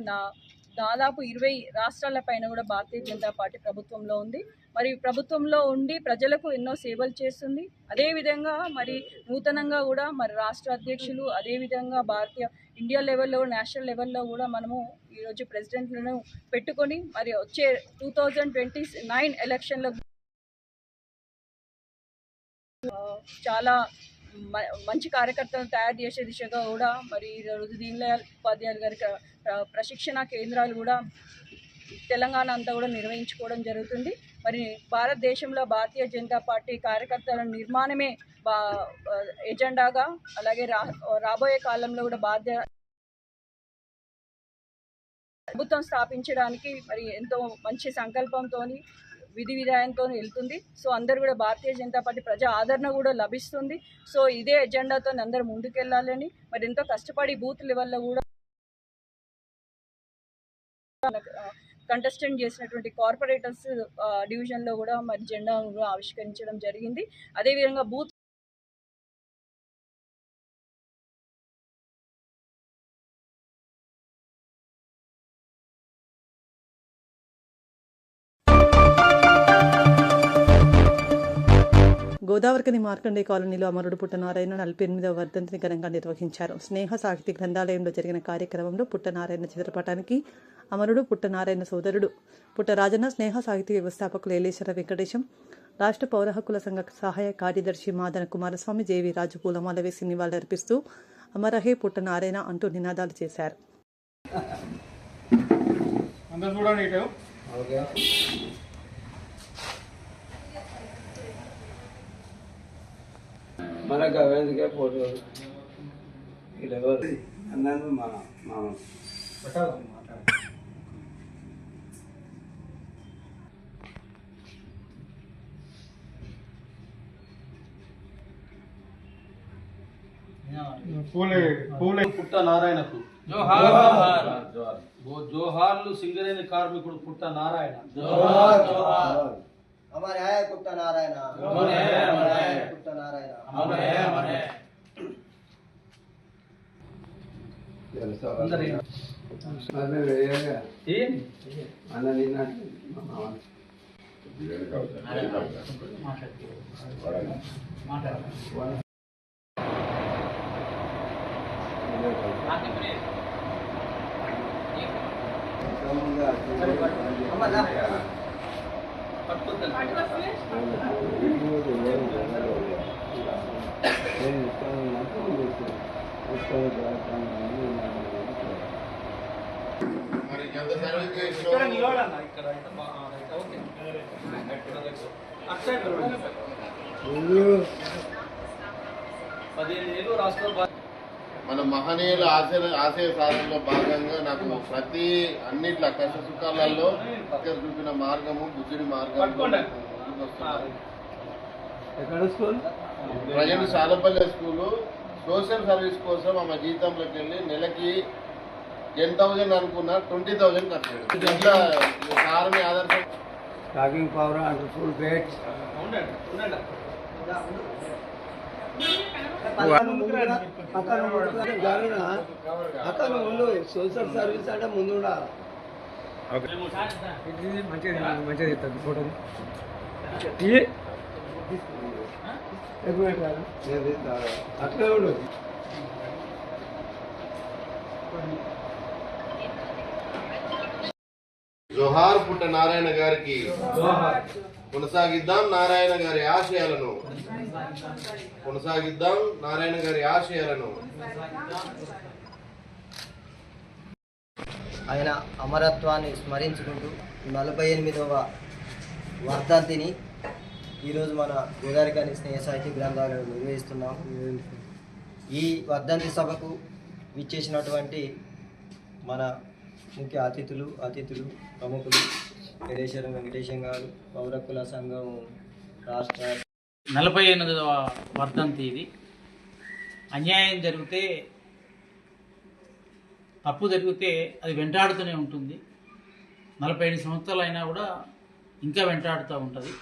దాదాపు 20 రాష్ట్రాల పైన కూడా భారతీయ జనతా పార్టీ ప్రభుత్వంలో ఉంది. మరి ప్రభుత్వంలో ఉండి ప్రజలకు ఎన్నో సేవలు చేస్తుంది. అదేవిధంగా మరి నూతనంగా కూడా మరి రాష్ట్ర అధ్యక్షులు, అదేవిధంగా ఇండియా లెవెల్లో, నేషనల్ లెవెల్లో కూడా మనము ఈరోజు ప్రెసిడెంట్లను పెట్టుకొని మరి వచ్చే 2029 ఎలక్షన్లో చాలా మంచి కార్యకర్తలను తయారు చేసే దిశగా కూడా మరి ఈరోజు దీన్ దయాళ్ ఉపాధ్యాయులు గారి ప్రశిక్షణ కేంద్రాలు కూడా తెలంగాణ అంతా కూడా నిర్వహించుకోవడం జరుగుతుంది. మరి భారతదేశంలో భారతీయ జనతా పార్టీ కార్యకర్తల నిర్మాణమే ఎజెండాగా, అలాగే రాబోయే కాలంలో కూడా ప్రభుత్వం స్థాపించడానికి మరి ఎంతో మంచి సంకల్పంతో, విధి విధానంతో వెళ్తుంది. సో అందరూ కూడా భారతీయ జనతా పార్టీ ప్రజా ఆదరణ కూడా లభిస్తుంది. సో ఇదే ఎజెండాతో అందరూ ముందుకెళ్లాలని మరి ఎంతో కష్టపడి బూత్ లెవెల్లో కూడా కంటెస్టెంట్ చేసినటువంటి కార్పొరేటర్స్ డివిజన్లో కూడా మరి జెండా కూడా ఆవిష్కరించడం జరిగింది. అదేవిధంగా బూత్ గోదావరికని మార్కండే కాలనీలో అమరుడు పుట్టనారాయణ 48వ వర్ధంతిని ఘనంగా నిర్వహించారు. స్నేహ సాహితీ గ్రంథాలయంలో జరిగిన కార్యక్రమంలో పుట్టనారాయణ చిత్రపటానికి అమరుడు పుట్టనారాయణ సోదరుడు పుట్టరాజన్న, స్నేహ సాహితీ వ్యవస్థాపకులు ఏలేశ్వర వెంకటేశం, రాష్ట్ర పౌర హక్కుల సంఘ సహాయ కార్యదర్శి మాదన కుమారస్వామి, జేవి రాజు పూలమాల వేసి నివాళులర్పిస్తూ అమరహే పుట్టనారాయణ అంటూ నినాదాలు చేశారు. మనకు అవేందుకే ఫోటో అన్నాను మా పుట్టనారాయణకు జోహార్లు. సింగరేణి కార్మికుడు పుట్టనారాయణ. हमारे आए कुत्ता नारायण, कुत्ता नारायण, 15 ఏళ్ళు రాష్ట్ర మన మహనీయుల ఆశయ సాధనలో భాగంగా నాకు ప్రతి అన్నిట్ల కష్ట సుఖాలలో చూపిన మార్గము బుద్ధుడి మార్గం. ప్రజెంట్ సాలపల్లె స్కూలు సోషల్ సర్వీస్ కోసం ఆమె జీతంలోకి వెళ్ళి నెలకి 10,000 అనుకున్నా 20,000 ఖర్చు ఇట్లా సార్ని ఆదర్శం. Talking power and full weight అతను ముందు సోషల్ సర్వీస్ అంటే ముందు మంచిగా చెప్తాను ఫోటో అట్లే ఉండు. జోహార్ పుట్ట నారాయణ గారికి కొనసాగిద్దాం నారాయణ గారి ఆశయాలను. కొనసాగిద్దాం నారాయణ గారి ఆశయాలను. ఆయన అమరత్వాన్ని స్మరించుకుంటూ 48వ వర్ధంతిని ఈరోజు మన గోదావరిఖని స్నేహ సాహిత్య గ్రంథాలయంలో నిర్వహిస్తున్నాము. ఈ వర్ధంతి సభకు విచ్చేసినటువంటి మన ముఖ్య అతిథులు ప్రముఖులు వెంకటేశ్వరం వెంకటేశం గారు, పౌరకుల సంఘం రాష్ట్ర 48వ వర్ధంతి. ఇది అన్యాయం జరిగితే, తప్పు జరిగితే అది వెంటాడుతూనే ఉంటుంది. 45 సంవత్సరాలు అయినా కూడా ఇంకా వెంటాడుతూ ఉంటుంది.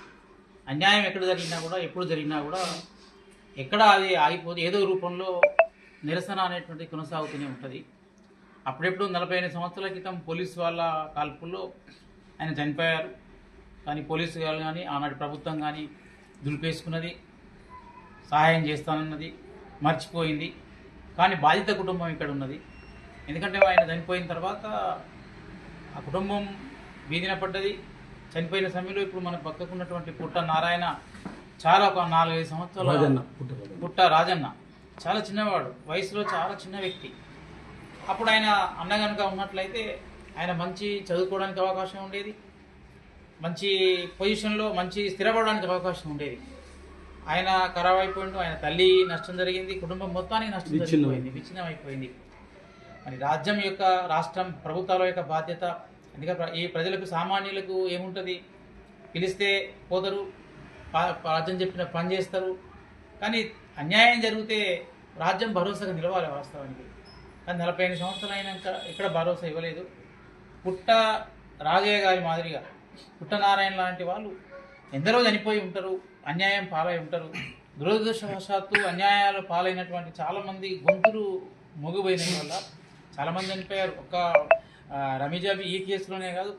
అన్యాయం ఎక్కడ జరిగినా కూడా, ఎప్పుడు జరిగినా కూడా ఎక్కడ అది ఆగిపోతే ఏదో రూపంలో నిరసన అనేటువంటిది కొనసాగుతూనే ఉంటుంది. అప్పుడెప్పుడు 45 సంవత్సరాల క్రితం పోలీసు వాళ్ళ కాల్పుల్లో ఆయన చనిపోయారు. కానీ పోలీసు వాళ్ళు కానీ ఆనాటి ప్రభుత్వం కానీ దులిపేసుకున్నది, సహాయం చేస్తానన్నది మర్చిపోయింది. కానీ బాధిత కుటుంబం ఇక్కడ ఉన్నది. ఎందుకంటే ఆయన చనిపోయిన తర్వాత ఆ కుటుంబం వీధిన పడ్డది. చనిపోయిన సమయంలో ఇప్పుడు మన పక్కకున్నటువంటి పుట్ట నారాయణ చాలా ఒక 4-5 సంవత్సరాలు, పుట్ట రాజన్న చాలా చిన్నవాడు, వయసులో చాలా చిన్న వ్యక్తి. అప్పుడు ఆయన అన్న కనుక ఉన్నట్లయితే ఆయన మంచి చదువుకోవడానికి అవకాశం ఉండేది, మంచి పొజిషన్లో మంచి స్థిరపడడానికి అవకాశం ఉండేది. ఆయన ఖరాబ్ అయిపోయిండు, ఆయన తల్లి నష్టం జరిగింది, కుటుంబం మొత్తానికి నష్టం జరిగిపోయింది, విచ్ఛిన్నం అయిపోయింది. మరి రాజ్యం యొక్క, రాష్ట్రం ప్రభుత్వాల యొక్క బాధ్యత. ఎందుకంటే ఈ ప్రజలకు, సామాన్యులకు ఏముంటుంది, పిలిస్తే పోతారు, రాజ్యం చెప్పిన పని చేస్తారు. కానీ అన్యాయం జరిగితే రాజ్యం భరోసాగా నిలవాలి వాస్తవానికి. కానీ 45 సంవత్సరాలు అయినాక ఎక్కడ భరోసా ఇవ్వలేదు. పుట్ట రాజయ్య గారి మాదిరిగా పుట్ట నారాయణ లాంటి వాళ్ళు ఎందరో చనిపోయి ఉంటారు, అన్యాయం పాలై ఉంటారు. దురదృష్టవశాత్తు అన్యాయాలు పాలైనటువంటి చాలామంది గొంతులు మొగిపోయిన వల్ల చాలామంది చనిపోయారు. ఒక రమీజాబీ ఈ కేసులోనే కాదు,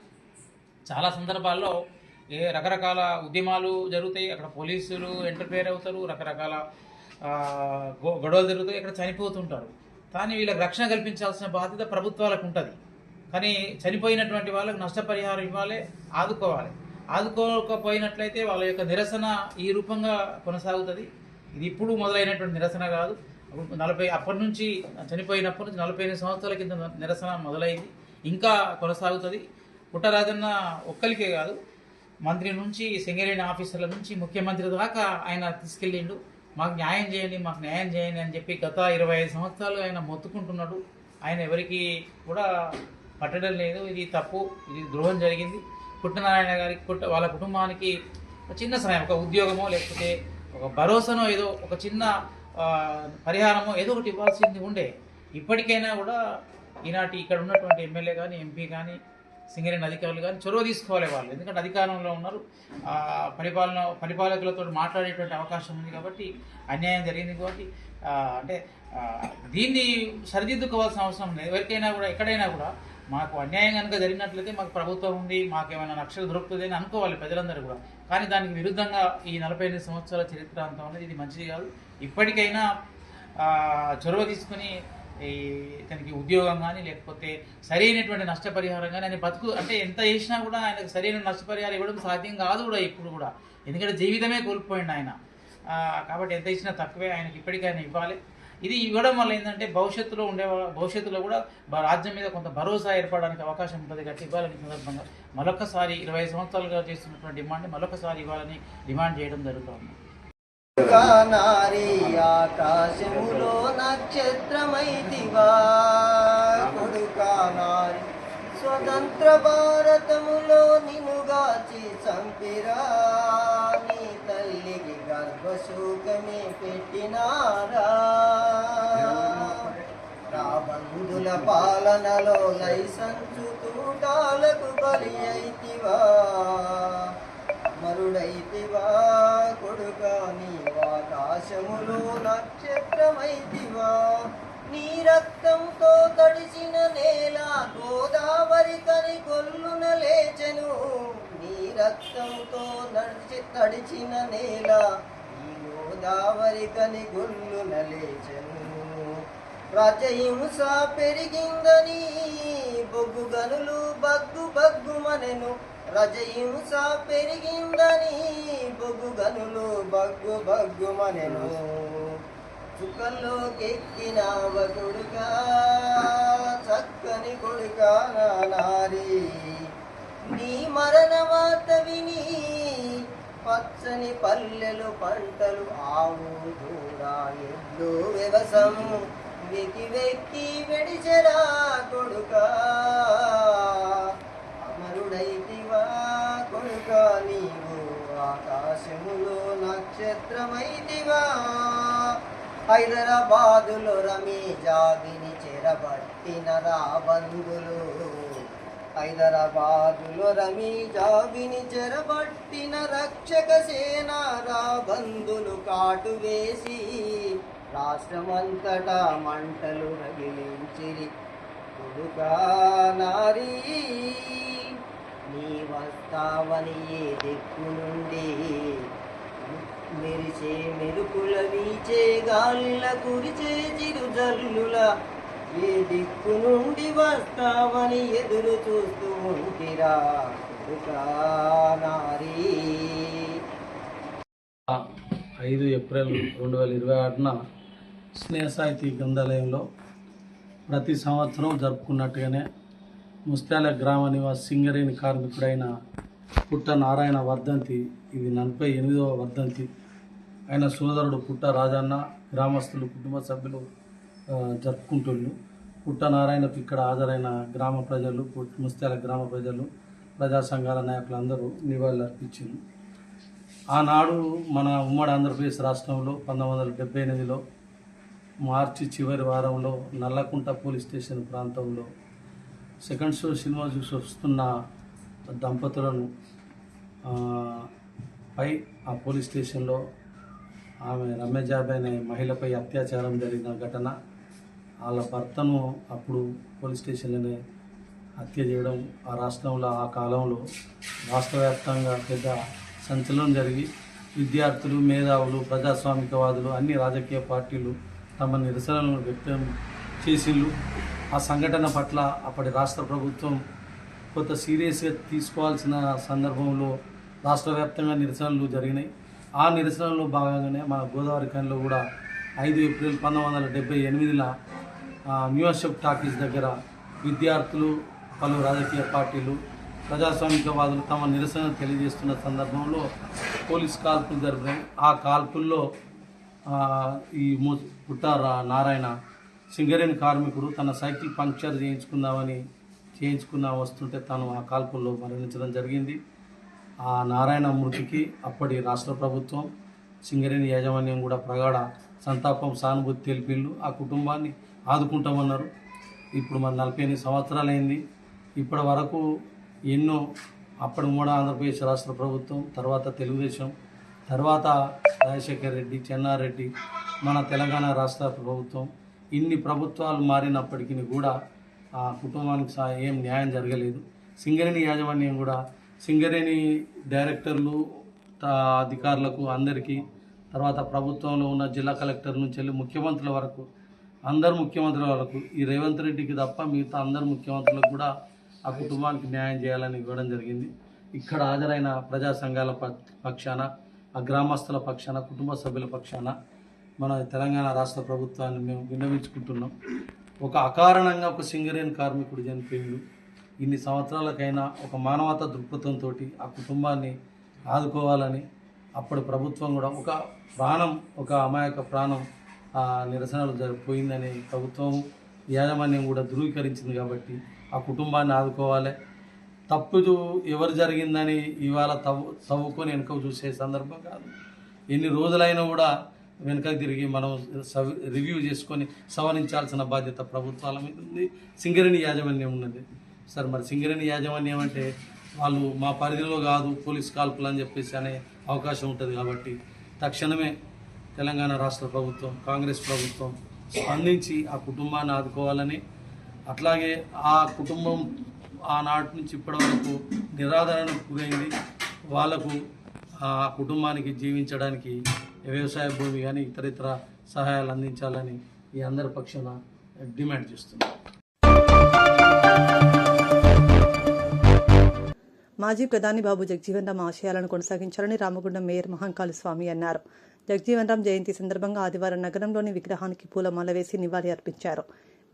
చాలా సందర్భాల్లో రకరకాల ఉద్యమాలు జరుగుతాయి, అక్కడ పోలీసులు ఇంటర్ఫేర్ అవుతారు, రకరకాల గొడవలు జరుగుతాయి, ఇక్కడ చనిపోతుంటారు. కానీ వీళ్ళకి రక్షణ కల్పించాల్సిన బాధ్యత ప్రభుత్వాలకు ఉంటుంది. కానీ చనిపోయినటువంటి వాళ్ళకు నష్టపరిహారం ఇవ్వాలి, ఆదుకోవాలి. ఆదుకోకపోయినట్లయితే వాళ్ళ యొక్క నిరసన ఈ రూపంగా కొనసాగుతుంది. ఇది ఇప్పుడు మొదలైనటువంటి నిరసన కాదు. అప్పటి నుంచి చనిపోయినప్పటి నుంచి 45 సంవత్సరాల కింద నిరసన మొదలైంది, ఇంకా కొనసాగుతుంది. పుట్టరాజన్న ఒక్కరికే కాదు, మంత్రి నుంచి, సింగరేణి ఆఫీసర్ల నుంచి ముఖ్యమంత్రి దాకా ఆయన తీసుకెళ్ళిండు. మాకు న్యాయం చేయండి, మాకు న్యాయం చేయండి అని చెప్పి గత 25 సంవత్సరాలు ఆయన మొత్తుకుంటున్నాడు. ఆయన ఎవరికి కూడా పట్టడం లేదు. ఇది తప్పు, ఇది ద్రోహం జరిగింది. పుట్టనారాయణ గారికి, వాళ్ళ కుటుంబానికి ఒక చిన్న సహాయం, ఒక ఉద్యోగమో లేకపోతే ఒక భరోసానో, ఏదో ఒక చిన్న పరిహారమో ఏదో ఒకటి ఇవ్వాల్సింది ఉండే. ఇప్పటికైనా కూడా ఈనాటి ఇక్కడ ఉన్నటువంటి ఎమ్మెల్యే కానీ, ఎంపీ కానీ, సింగరేణి అధికారులు కానీ చొరవ తీసుకోవాలి వాళ్ళు. ఎందుకంటే అధికారంలో ఉన్నారు, పరిపాలకులతో మాట్లాడేటువంటి అవకాశం ఉంది కాబట్టి, అన్యాయం జరిగింది కాబట్టి అంటే దీన్ని సరిదిద్దుకోవాల్సిన అవసరం లేదు. ఎవరికైనా కూడా, ఎక్కడైనా కూడా మాకు అన్యాయం కనుక జరిగినట్లయితే మాకు ప్రభుత్వం ఉంది, మాకు ఏమైనా రక్షణ దొరుకుతుంది అని అనుకోవాలి ప్రజలందరూ కూడా. కానీ దానికి విరుద్ధంగా ఈ 45 సంవత్సరాల చరిత్ర అంతా ఉన్నది. ఇది మంచిది కాదు. ఇప్పటికైనా చొరవ తీసుకుని తనకి ఉద్యోగం కానీ లేకపోతే సరైనటువంటి నష్టపరిహారం కానీ, ఆయన బతుకు అంటే ఎంత చేసినా కూడా ఆయనకు సరైన నష్టపరిహారం ఇవ్వడం సాధ్యం కాదు కూడా ఇప్పుడు కూడా. ఎందుకంటే జీవితమే కోల్పోయింది ఆయన. కాబట్టి ఎంత ఇచ్చినా తక్కువే, ఆయనకి ఇప్పటికైనా ఇవ్వాలి. ఇది ఇవ్వడం వల్ల ఏంటంటే భవిష్యత్తులో కూడా రాజ్యం మీద కొంత భరోసా ఏర్పడడానికి అవకాశం ఉంటుంది కాబట్టి ఇవ్వాలని సందర్భంగా మరొకసారి 20 సంవత్సరాలుగా చేస్తున్నటువంటి డిమాండ్ని మరొకసారి ఇవ్వాలని డిమాండ్ చేయడం జరుగుతుంది. నారీ ఆకాశములో నక్షత్రమైతివా కొడుకా నారి స్వతంత్ర భారతములో నినుగాచి చంపిరా నీ తల్లికి గర్భశోకమే పెట్టినారా రాబంధుల పాలనలో లైసెన్సు తూటాలకు బలి అయితివా మరుడైతివా కొడుకా నీవు ఆకాశములో నక్షత్రమైతివా నీ రక్తంతో తడిచిన నేల గోదావరి కని కొల్లున లేచెను నీ రక్తంతో తడిచిన నేల ఈ గోదావరి కని గొల్లున లేచెను రాజహింస పెరిగిందని బొగ్గు గనులు బగ్గు బగ్గుమనెను రజహింస పెరిగిందని బొగ్గు గనులు బగ్గు బగ్గుమనెను చుక్కల్లోకెక్కినావ కొడుకా చక్కని కొడుకా నారీ నీ మరణ వార్త విని పచ్చని పల్లెలు పంటలు ఆవు దూడ ఎడ్లు వ్యవసం వెకి వెక్కి వెడిచెరా కొడుకా అమరుడైతివా కొడుకా నీవు ఆకాశములో నక్షత్రమైతివా హైదరాబాదులో రమీజాబిని చెరబట్టిన రాబందులు హైదరాబాదులో రమీజాబిని చెరబట్టిన రక్షక సేన రాబందులు కాటు వేసి రాష్ట్రమంతటా మంటలు రగిలించిరి కొడుకా నారీ నీ వస్తావని ఏ దిక్కు నుండి మెరిచే మెరుపుల వీచే గాలిల కురిచే చిరు జల్లుల ఏ దిక్కు నుండి వస్తావని ఎదురు చూస్తూ ఉంటిరా కొడుకా నారీ 5 ఏప్రిల్ 2026న స్నేహ సాహితీ గ్రంథాలయంలో ప్రతి సంవత్సరం జరుపుకున్నట్టుగానే ముస్త్యాల గ్రామ నివాసి సింగరేణి కార్మికుడైన పుట్ట నారాయణ వర్ధంతి, ఇది 48వ వర్ధంతి. ఆయన సోదరుడు పుట్ట రాజన్న, గ్రామస్తులు, కుటుంబ సభ్యులు జరుపుకుంటున్నారు. పుట్ట నారాయణకు ఇక్కడ హాజరైన గ్రామ ప్రజలు, ముస్త్యాల గ్రామ ప్రజలు, ప్రజా సంఘాల నాయకులందరూ నివాళులు అర్పించారు. ఆనాడు మన ఉమ్మడి ఆంధ్రప్రదేశ్ రాష్ట్రంలో 1978లో మార్చి చివరి వారంలో నల్లకుంట పోలీస్ స్టేషన్ ప్రాంతంలో సెకండ్ షో సినిమా చూసి వస్తున్న దంపతులను పై ఆ పోలీస్ స్టేషన్లో ఆమె రమ్యజాబ్ అనే మహిళపై అత్యాచారం జరిగిన ఘటన, వాళ్ళ భర్తను అప్పుడు పోలీస్ స్టేషన్లోనే హత్య చేయడం ఆ రాష్ట్రంలో ఆ కాలంలో రాష్ట్ర వ్యాప్తంగా పెద్ద సంచలనం జరిగి విద్యార్థులు, మేధావులు, ప్రజాస్వామికవాదులు, అన్ని రాజకీయ పార్టీలు తమ నిరసనలను వ్యక్తం చేసిళ్ళు. ఆ సంఘటన పట్ల అప్పటి రాష్ట్ర ప్రభుత్వం కొంత సీరియస్గా తీసుకోవాల్సిన సందర్భంలో రాష్ట్ర వ్యాప్తంగా నిరసనలు జరిగినాయి. ఆ నిరసనలో భాగంగానే మన గోదావరి ఖనిలో కూడా 5 ఏప్రిల్ 1978లో న్యూయార్క్ టాకీస్ దగ్గర విద్యార్థులు, పలు రాజకీయ పార్టీలు, ప్రజాస్వామికవాదులు తమ నిరసన తెలియజేస్తున్న సందర్భంలో పోలీస్ కాల్పులు జరిగినాయి. ఆ కాల్పుల్లో ఈ పుట్ట నారాయణ సింగరేణి కార్మికుడు తన సైకిల్ పంక్చర్ చేయించుకున్న వస్తుంటే తను ఆ కాల్పుల్లో మరణించడం జరిగింది. ఆ నారాయణ మృతికి అప్పటి రాష్ట్ర ప్రభుత్వం, సింగరేణి యాజమాన్యం కూడా ప్రగాఢ సంతాపం, సానుభూతి తెలిపిళ్ళు. ఆ కుటుంబాన్ని ఆదుకుంటామన్నారు. ఇప్పుడు మన 48 సంవత్సరాలైంది. ఇప్పటి వరకు ఎన్నో అప్పటి ఉమ్మడి ఆంధ్రప్రదేశ్ రాష్ట్ర ప్రభుత్వం, తర్వాత తెలుగుదేశం, తర్వాత రాజశేఖర్ రెడ్డి, చెన్నారెడ్డి, మన తెలంగాణ రాష్ట్ర ప్రభుత్వం, ఇన్ని ప్రభుత్వాలు మారినప్పటికీ కూడా ఆ కుటుంబానికి ఏం న్యాయం జరగలేదు. సింగరేణి యాజమాన్యం కూడా, సింగరేణి డైరెక్టర్లు, అధికారులకు అందరికీ, తర్వాత ప్రభుత్వంలో ఉన్న జిల్లా కలెక్టర్ నుంచి వెళ్ళి ముఖ్యమంత్రుల వరకు, అందరు ముఖ్యమంత్రుల వరకు, ఈ రేవంత్ రెడ్డికి తప్ప మిగతా అందరు ముఖ్యమంత్రులకు కూడా ఆ కుటుంబానికి న్యాయం చేయాలని ఇవ్వడం జరిగింది. ఇక్కడ హాజరైన ప్రజా సంఘాల పక్షాన, ఆ గ్రామస్తుల పక్షాన, కుటుంబ సభ్యుల పక్షాన మన తెలంగాణ రాష్ట్ర ప్రభుత్వాన్ని మేము విన్నవించుకుంటున్నాం. ఒక అకారణంగా ఒక సింగరేణి కార్మికుడు చనిపోయిండు. ఇన్ని సంవత్సరాలకైనా ఒక మానవతా దృక్పథంతో ఆ కుటుంబాన్ని ఆదుకోవాలని అప్పుడు ప్రభుత్వం కూడా ఒక ప్రాణం, ఒక అమాయక ప్రాణం నిరసనలు జరిగిపోయిందని ప్రభుత్వం యాజమాన్యం కూడా ధృవీకరించింది. కాబట్టి ఆ కుటుంబాన్ని ఆదుకోవాలి. తప్పు ఎవరు జరిగిందని ఇవాళ తవ్వుకొని వెనుక చూసే సందర్భం కాదు. ఎన్ని రోజులైనా కూడా వెనుకకు తిరిగి మనం రివ్యూ చేసుకొని సవరించాల్సిన బాధ్యత ప్రభుత్వాల మీద ఉంది. సింగరేణి యాజమాన్యం ఉన్నది సార్. మరి సింగరేణి యాజమాన్యం అంటే వాళ్ళు మా పరిధిలో కాదు, పోలీస్ కాల్పులు అని చెప్పేసి అనే అవకాశం ఉంటుంది. కాబట్టి తక్షణమే తెలంగాణ రాష్ట్ర ప్రభుత్వం, కాంగ్రెస్ ప్రభుత్వం స్పందించి ఆ కుటుంబాన్ని ఆదుకోవాలని, అట్లాగే ఆ కుటుంబం ఆనాటి నుంచి ఇప్పటి వరకు నిరాదరణకు గురైంది. వాళ్లకు ఆ కుటుంబానికి జీవించడానికి వ్యవసాయ భూమి కానీ ఇతర సహాయాలు అందించాలని ఈ అందరి పక్షాన డిమాండ్ చేస్తున్నాం. మాజీ ప్రధాని బాబు జగజీవన్ రామ్ ఆశయాలను కొనసాగించాలని రామగుండం మేయర్ మహంకాళి స్వామి అన్నారు. జగజీవన్ రామ్ జయంతి సందర్భంగా ఆదివారం నగరంలోని విగ్రహానికి పూలమాల వేసి నివాళి అర్పించారు.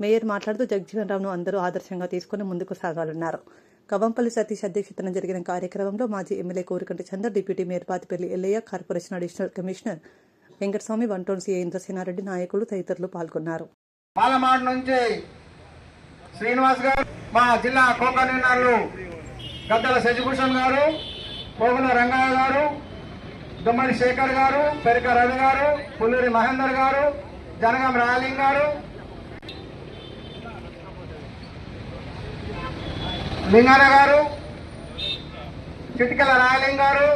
మేయర్ మాట్లాడుతూ జగజీవన్ రామ్ను అందరూ ఆదర్శంగా తీసుకుని ముందుకు సాగాలన్నారు. కవంపల్లి సతీష్ అధ్యక్షతన జరిగిన కార్యక్రమంలో మాజీ MLA Korukanti Chander, deputy mayor Patipalli Ellaiah, corporation additional commissioner Venkataswamy, వంటోన్ సీఐ ఇంద్రసేనారెడ్డి, నాయకులు తదితరులు పాల్గొన్నారు. పాలమాడ్ నుంచి శ్రీనివాస్ గారు, మా జిల్లా కో కన్వీనర్లు గద్దల శశిభూషణ్ గారు, పోగుల రంగయ్య గారు, దుమ్మడి శేఖర్ గారు, పెరిక రవి గారు, పుల్లూరి మహేందర్ గారు, జనగం రాయలింగ్ గారు, లింగాన గారు, చిటికల రాయలింగ్ గారు,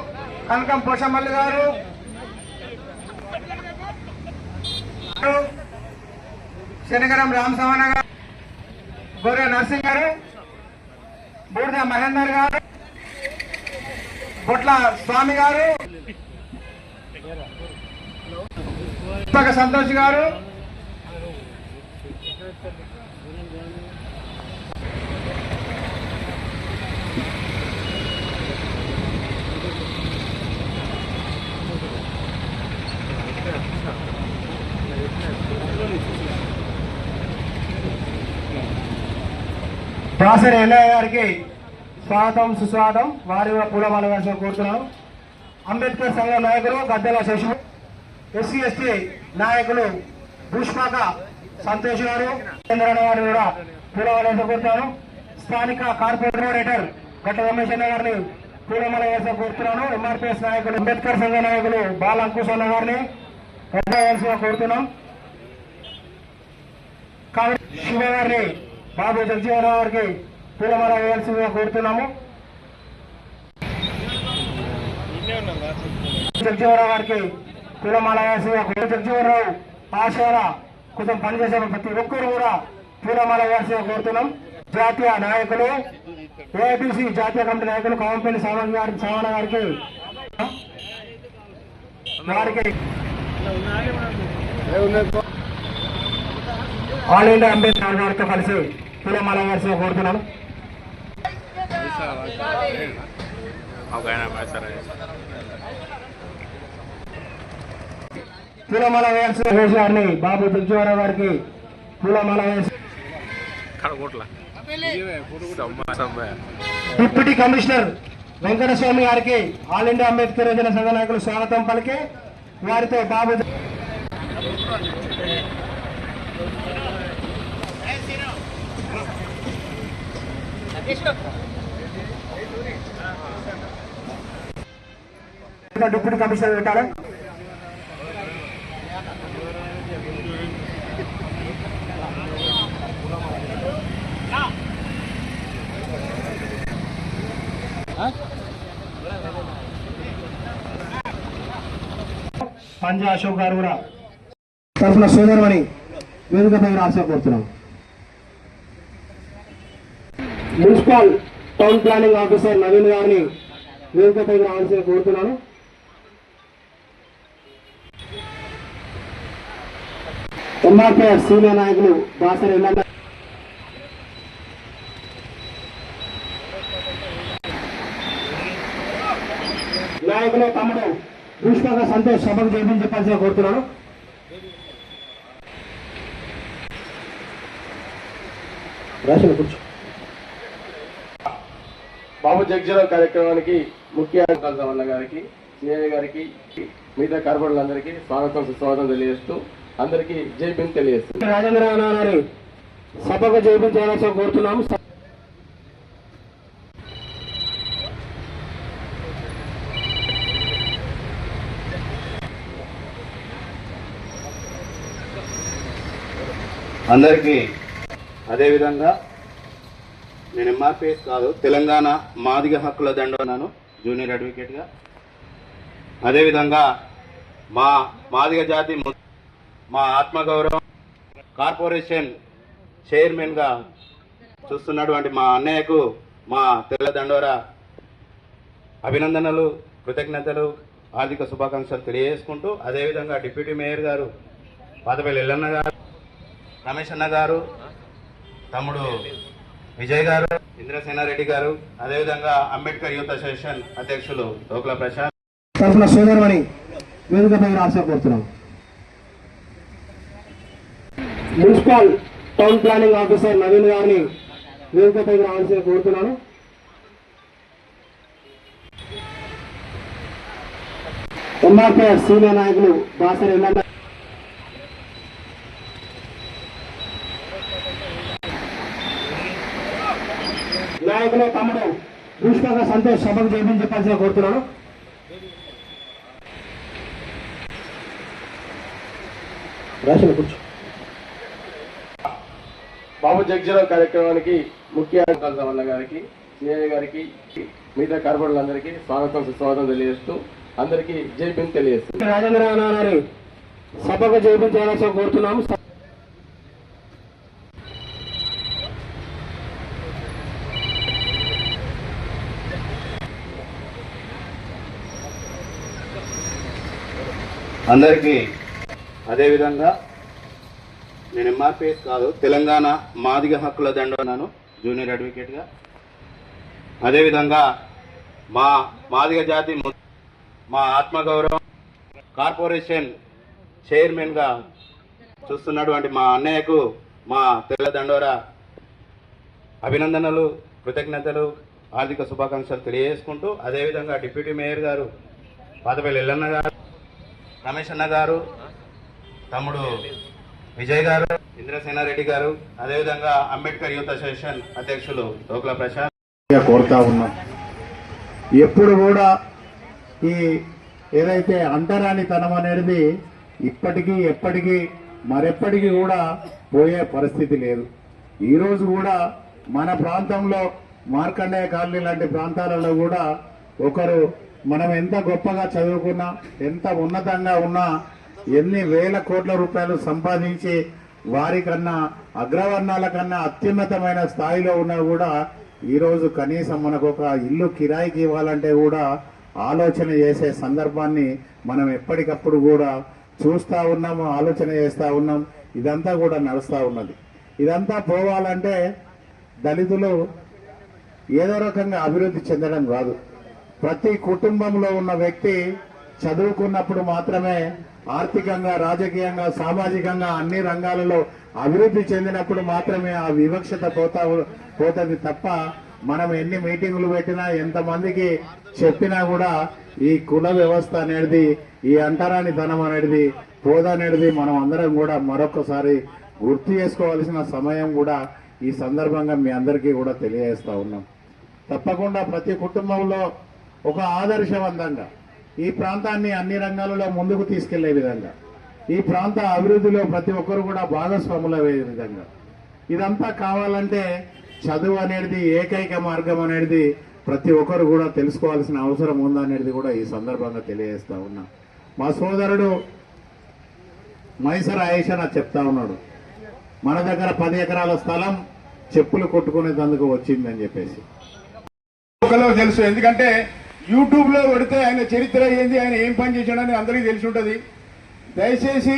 కనకం పోషమల్లి గారు, శనగరం రామసవణ గారు, గొర్రె నర్సింగ్ గారు, బూడిద మహేందర్ గారు, బొట్ల స్వామి గారు, సంతోష్ గారు, దాసరి ఎల్లయ్య గారికి స్వాగతం సుస్వాగతం. వారి పూలమాల వేసి కోరుతున్నాను. అంబేద్కర్ సంఘ నాయకులు గద్దెల శశి, ఎస్సీ ఎస్టీ నాయకులు భూష్పాక సంతోష్ గారు, చంద్రన్న గారు కూడా పూలమాల వేసి కోరుతున్నాను. స్థానిక కార్పొరేటర్ గట్ట రమేష్ అన్న గారిని పూలమాల వేసి కోరుతున్నాను. ఎంఆర్పీఎస్ నాయకులు అంబేద్కర్ సంఘ నాయకులు బాల అంకుశ్ అన్న గారిని వేయాల్సిగా కోరుతున్నాం. కాబట్టి శివ గారిని, బాబు జగజీవన్ రావు గారికి పూలమాల వేయాల్సిందిగా కోరుతున్నాము. జగజీవన్ రావు గారికి పూలమాల వేయాల్సిందిగా జగజీవన్ రావు ఆశయాల కోసం పనిచేసే ప్రతి ఒక్కరు కూడా పూలమాల వేయాల్సిందిగా కోరుతున్నాం. జాతీయ నాయకులు, ఏఐటీసీ జాతీయ కమిటీ నాయకులు కవంపల్లి సావన గారికి ఆల్ ఇండియా అంబేద్కర్ గారితో కలిసి పూలమాల వేయాల్సిందిగా కోరుతున్నాను. పూలమాల వేయాల్సిన వేసి గారిని, బాబు జగజీవన్ గారికి పూలమాల వేసి డిప్యూటీ కమిషనర్ వెంకటస్వామి గారికి ఆల్ ఇండియా అంబేద్కర్ యోజన సంఘ నాయకులు స్వాగతం పలికి వారితో బాబు డిప్యూటీ కమిషనర్ పెట్టాలి. పంజా అశోక్ గారు కూడా తరఫున సోదరుమని వేదికపై రాష్ట్ర కోరుతున్నాం. Municipal town planning officer Naveen గారిని వేదికపై రావాల్సిన కోరుతున్నాను. ఎంఆర్పీఎస్ సీనియర్ నాయకులు దాసరి ఎల్లయ్య, నాయకులు తమ్ముడు భూష్పాక సంతోష్ సభకు చేయమని చెప్పాల్సిన కోరుతున్నాను. బాబు జగజీవన్ కార్యక్రమానికి ముఖ్య అన్న గారికి, సిఐ గారికి మిగతా కార్పొరేటర్లందరికీ స్వాగతం సుస్వాగతం తెలియజేస్తూ అందరికీ జై భీమ్ తెలియజేస్తూ రాజేంద్ర గారి సభకు జై భీమ్ చేయాల్సి కోరుతున్నాం. అందరికీ అదేవిధంగా నేను ఎంఆర్పిఎస్ కాదు, తెలంగాణ మాదిగ హక్కుల దండ ఉన్నాను జూనియర్ అడ్వకేట్గా. అదేవిధంగా మా మాదిగ జాతి మా ఆత్మగౌరవం కార్పొరేషన్ చైర్మన్గా చూస్తున్నటువంటి మా అన్నయ్యకు మా తెల్ల దండోరా అభినందనలు, కృతజ్ఞతలు, ఆర్థిక శుభాకాంక్షలు తెలియజేసుకుంటూ, అదేవిధంగా డిప్యూటీ మేయర్ గారు పాతపల్లి ఎల్లన్న గారు, రమేష్ అన్న గారు, తమ్ముడు విజయ్ గారు, ఇంద్రసేనారెడ్డి గారు, అదేవిధంగా అంబేద్కర్ యూత్ అసోసియేషన్ అధ్యక్షులు డోక్లా ప్రశాంత్ తరఫున సోదరుమణి వేదికపై రాష్ట్ర కోరుతున్నాం. Municipal town planning officer Naveen గారిని వేదికపై రావాల్సిన కోరుతున్నాను. ఎంఆర్పిఎస్ సీనియర్ నాయకులు దాసరి ఎల్లన్న, నాయకులు తమ్ముడు పుష్పక సంతోష్ సభకు జైబీని చెప్పాల్సిన కోరుతున్నాను. బాబు జగ్జీరావు కార్యక్రమానికి ముఖ్య వల్ల గారికి, సిఐ గారికి, మిగతా కార్పొరేటర్లందరికీ స్వాగతం సుస్వాగతం తెలియజేస్తూ అందరికీ జై భీమ్ తెలియజేస్తూ రాజేంద్ర గారి సభకు జైబీని చేయాల్సి కోరుతున్నాం. అందరికీ అదేవిధంగా నేను ఎంఆర్పిఎస్ కాదు, తెలంగాణ మాదిగ హక్కుల దండ ఉన్నాను జూనియర్ అడ్వకేట్గా. అదేవిధంగా మా మాదిగ జాతి మా ఆత్మగౌరవం కార్పొరేషన్ చైర్మన్గా చూస్తున్నటువంటి మా అన్నయ్యకు మా తెల్ల దండోరా అభినందనలు, కృతజ్ఞతలు, ఆర్థిక శుభాకాంక్షలు తెలియజేసుకుంటూ, అదేవిధంగా డిప్యూటీ మేయర్ గారు పాతపల్లి ఎల్లన్న గారు, రమేష్ అన్న గారు, తమ్ముడు విజయ్ గారు, ఇంద్రసేనారెడ్డి గారు, అదేవిధంగా అంబేద్కర్ యూత్ అసోసియేషన్ అధ్యక్షులు డోక్లా ప్రశాంత్ కోరుతా ఉన్నాం. ఎప్పుడు కూడా ఈ ఏదైతే అంటరానితనం అనేది ఇప్పటికీ ఎప్పటికీ మరెప్పటికీ కూడా పోయే పరిస్థితి లేదు. ఈరోజు కూడా మన ప్రాంతంలో మార్కండేయ కాలనీ లాంటి ప్రాంతాలలో కూడా ఒకరు మనం ఎంత గొప్పగా చదువుకున్నా, ఎంత ఉన్నతంగా ఉన్నా, ఎన్ని వేల కోట్ల రూపాయలు సంపాదించి వారికన్నా అగ్రవర్ణాల కన్నా అత్యున్నతమైన స్థాయిలో ఉన్నా కూడా ఈరోజు కనీసం మనకు ఒక ఇల్లు కిరాయికి ఇవ్వాలంటే కూడా ఆలోచన చేసే సందర్భాన్ని మనం ఎప్పటికప్పుడు కూడా చూస్తూ ఉన్నాము, ఆలోచన చేస్తూ ఉన్నాం. ఇదంతా కూడా నడుస్తూ ఉన్నది. ఇదంతా పోవాలంటే దళితులు ఏదో రకంగా అభివృద్ధి చెందడం కాదు. ప్రతి కుటుంబంలో ఉన్న వ్యక్తి చదువుకున్నప్పుడు మాత్రమే ఆర్థికంగా, రాజకీయంగా, సామాజికంగా అన్ని రంగాలలో అభివృద్ధి చెందినప్పుడు మాత్రమే ఆ వివక్షత పోతుంది తప్ప మనం ఎన్ని మీటింగులు పెట్టినా, ఎంతమందికి చెప్పినా కూడా ఈ కుల వ్యవస్థ అనేది, ఈ అంటరానితనం అనేది పోదనేది మనం అందరం కూడా మరొకసారి గుర్తు చేసుకోవాల్సిన సమయం కూడా ఈ సందర్భంగా మీ అందరికీ కూడా తెలియజేస్తా ఉన్నాం. తప్పకుండా ప్రతి కుటుంబంలో ఒక ఆదర్శవంతంగా ఈ ప్రాంతాన్ని అన్ని రంగాలలో ముందుకు తీసుకెళ్లే విధంగా, ఈ ప్రాంత అభివృద్ధిలో ప్రతి ఒక్కరు కూడా భాగస్వాములయ్యే విధంగా ఇదంతా కావాలంటే చదువు అనేది ఏకైక మార్గం అనేది ప్రతి ఒక్కరు కూడా తెలుసుకోవాల్సిన అవసరం ఉందనేది కూడా ఈ సందర్భంగా తెలియజేస్తా ఉన్నా. మా సోదరుడు మైసర్ ఆయేషా నాకు చెప్తా ఉన్నాడు, మన దగ్గర 10 ఎకరాల స్థలం చెప్పులు కొట్టుకునేందుకు వచ్చిందని చెప్పేసి. తెలుసు, ఎందుకంటే యూట్యూబ్ లో పెడితే ఆయన చరిత్ర ఏంది, ఆయన ఏం పని చేశాడని అందరికీ తెలిసి ఉంటుంది. దయచేసి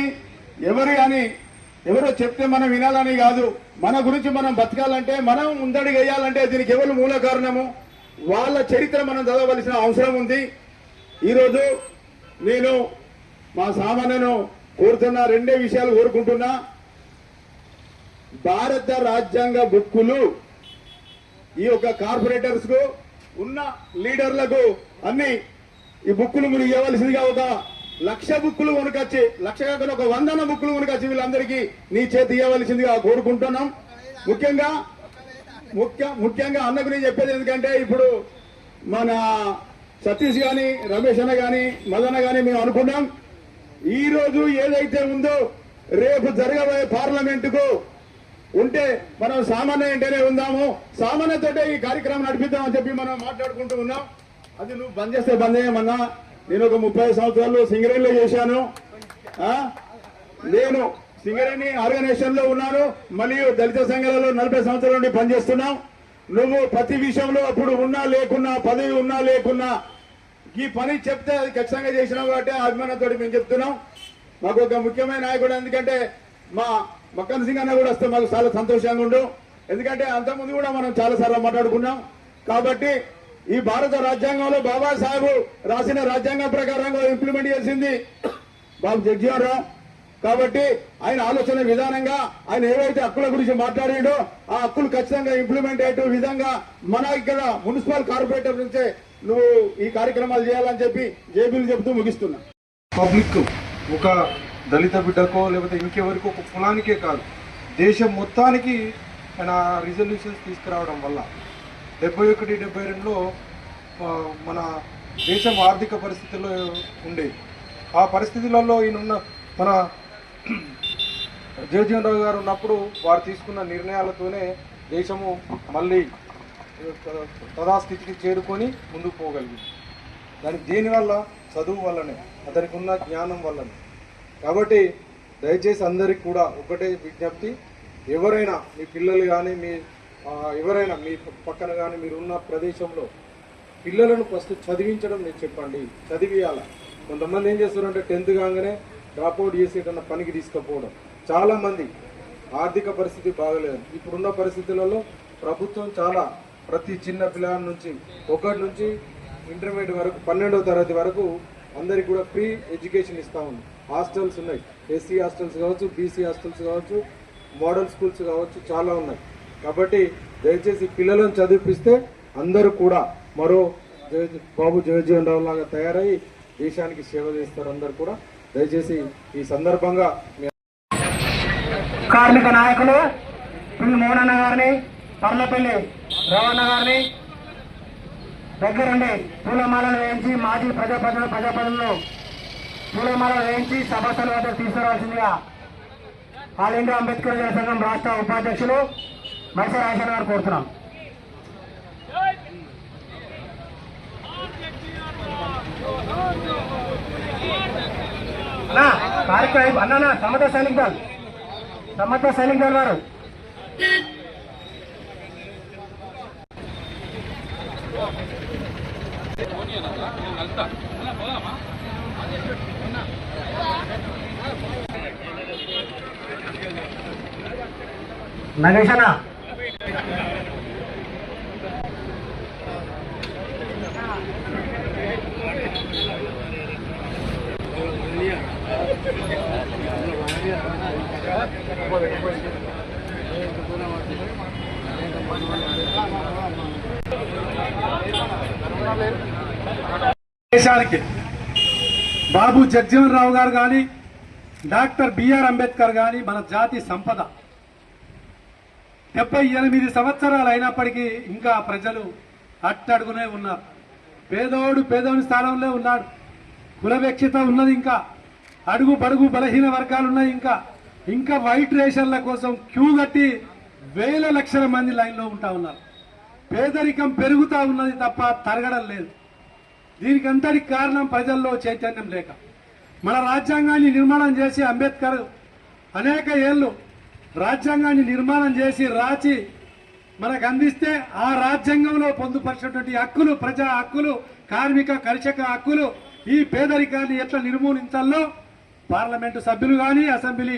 ఎవరో చెప్తే మనం వినాలని కాదు, మన గురించి మనం బతకాలంటే, మనం ముందడుగు వేయాలంటే దీనికి ఎవరు మూల కారణము, వాళ్ళ చరిత్ర మనం చదవవలసిన అవసరం ఉంది. ఈరోజు నేను మా సామాన్యను కోరుతున్నా, 2 విషయాలు కోరుకుంటున్నా. భారత రాజ్యాంగ బుక్కులు ఈ యొక్క కార్పొరేటర్స్ కు ఉన్న లీడర్లకు అన్ని ఈ బుక్కులు మీరు ఇవ్వవలసిందిగా ఒక 1,00,000 బుక్కులు కొనుకొచ్చి 1,00,000 కాకుండా ఒక 100 బుక్కులు కొనుకొచ్చి వీళ్ళందరికీ నీ చేతి ఇవ్వవలసిందిగా కోరుకుంటున్నాం. ముఖ్యంగా అన్నకు నేను చెప్పేది ఎందుకంటే ఇప్పుడు మన సతీష్ గాని రమేష్ అన్న గాని మదన్న గాని మేము అనుకున్నాం ఈ రోజు ఏదైతే ఉందో రేపు జరగబోయే పార్లమెంటుకు ఉంటే మనం సామాన్య ఏంటనే ఉందాము, సామాన్యతోటే ఈ కార్యక్రమం నడిపిద్దామని చెప్పి మనం మాట్లాడుకుంటూ ఉన్నాం. అది నువ్వు బంద్ చేస్తే బంద్ చేయమన్నా. నేను ఒక 30 సంవత్సరాలు సింగరేణిలో చేశాను. నేను సింగరేణి ఆర్గనైజేషన్ లో ఉన్నాను, మరియు దళిత సంఘాలలో 40 సంవత్సరాల నుండి పనిచేస్తున్నాం. నువ్వు ప్రతి విషయంలో అప్పుడు ఉన్నా లేకున్నా, పదవి ఉన్నా లేకున్నా ఈ పని చెప్తే అది ఖచ్చితంగా చేసినావు కాబట్టి అభిమానంతో మేము చెప్తున్నాం. మాకు ఒక ముఖ్యమైన నాయకుడు, ఎందుకంటే మా మక్కన్ సింగ్ అన్న కూడా వస్తే మాకు చాలా సంతోషంగా ఉండు. ఎందుకంటే అంతకుముందు కూడా మనం చాలా సార్లు మాట్లాడుకున్నాం. కాబట్టి ఈ భారత రాజ్యాంగంలో బాబాసాహెబ్ రాసిన రాజ్యాంగం ప్రకారంగా ఇంప్లిమెంట్ చేసింది బాబు జగజ్జీవన్ రావు. కాబట్టి ఆయన ఆలోచన విధానంగా ఆయన ఏవైతే హక్కుల గురించి మాట్లాడాడో ఆ హక్కులు ఖచ్చితంగా ఇంప్లిమెంట్ అయ్యే విధంగా మన ఇక్కడ మున్సిపల్ కార్పొరేటర్ నుంచే నువ్వు ఈ కార్యక్రమాలు చేయాలని చెప్పి జేబీలు చెబుతూ ముగిస్తున్నా. పబ్లిక్ ఒక దళిత బిడ్డకో లేకపోతే ఇంకెవరికో ఒక కులానికే కాదు, దేశం మొత్తానికి ఆయన రిజల్యూషన్స్ తీసుకురావడం వల్ల 71-72లో మన దేశం ఆర్థిక పరిస్థితుల్లో ఉండేది. ఆ పరిస్థితులలో ఈయనున్న మన జగజ్జీవన్ రావు గారు ఉన్నప్పుడు వారు తీసుకున్న నిర్ణయాలతోనే దేశము మళ్ళీ తదాస్థితికి చేరుకొని ముందుకు పోగలిగింది. దానికి దేనివల్ల? చదువు వల్లనే, అతనికి ఉన్న జ్ఞానం వల్లనే. కాబట్టి దయచేసి అందరికి కూడా ఒకటే విజ్ఞప్తి, ఎవరైనా మీ పిల్లలు కానీ ఎవరైనా మీ పక్కన కానీ మీరున్న ప్రదేశంలో పిల్లలను ఫస్ట్ చదివించడం నేను చెప్పండి, చదివియాల. కొంతమంది ఏం చేస్తారంటే 10th కాగానే డ్రాప్అవుట్ చేసి ఏదన్నా పనికి తీసుకుపోవడం. చాలామంది ఆర్థిక పరిస్థితి బాగలేదు. ఇప్పుడున్న పరిస్థితులలో ప్రభుత్వం చాలా ప్రతి చిన్న పిల్లల నుంచి 1 నుంచి ఇంటర్మీడియట్ వరకు 12వ తరగతి వరకు అందరికి కూడా ఫ్రీ ఎడ్యుకేషన్ ఇస్తూ ఉంది. హాస్టల్స్ ఉన్నాయి, ఎస్సీ హాస్టల్స్ కావచ్చు, బీసీ హాస్టల్స్ కావచ్చు, మోడల్ స్కూల్స్ కావచ్చు, చాలా ఉన్నాయి. కాబట్టి దయచేసి పిల్లలను చదివిపిస్తే అందరూ కూడా మరో బాబు జగజ్జీవన్ రావు లాగా తయారై దేశానికి సేవ చేస్తారు అందరు కూడా. దయచేసి ఈ సందర్భంగా కార్మిక నాయకులు పిల్లి మోహనన్న గారిని, పర్లపల్లి రవణ గారిని దగ్గరుండి పూలమాలలు వేయించి మాజీ ప్రజాప్రతినిధులు పూలమాలలు వేయించి సభాస్థల వద్ద తీసుకురావాల్సిందిగా ఆల్ ఇండియా అంబేద్కర్ జనసంఘం రాష్ట్ర ఉపాధ్యక్షులు మైసూర్ రాజశేఖర్ గారు కోరుతున్నాం. కార్యక్రమం అన్న సమత సైనిక్ దళ్ వారు నగేష్ అన్న దేశానికి బాబు జగజ్జీవన్ రావు గారు కానీ, డాక్టర్ బిఆర్ అంబేద్కర్ కానీ మన జాతి సంపద. 78 సంవత్సరాలు అయినప్పటికీ ఇంకా ప్రజలు అట్టడుగునే ఉన్నారు. పేదోడి స్థానంలో ఉన్నాడు. కులవివక్షత ఉన్నది, ఇంకా అడుగు బడుగు బలహీన వర్గాలు ఉన్నాయి. ఇంకా వైట్ రేషన్ల కోసం క్యూ కట్టి వేల లక్షల మంది లైన్లో ఉంటా ఉన్నారు. పేదరికం పెరుగుతూ ఉన్నది తప్ప తరగడం లేదు. దీనికి అంతటికి కారణం ప్రజల్లో చైతన్యం లేక. మన రాజ్యాంగాన్ని నిర్మాణం చేసి అంబేద్కర్ అనేక ఏళ్ళు రాజ్యాంగాన్ని నిర్మాణం చేసి రాచి మనకు అందిస్తే ఆ రాజ్యాంగంలో పొందుపరిచినటువంటి హక్కులు, ప్రజా హక్కులు, కార్మిక కర్షక హక్కులు, ఈ పేదరికాన్ని ఎట్లా నిర్మూలించాలో పార్లమెంటు సభ్యులు కానీ, అసెంబ్లీ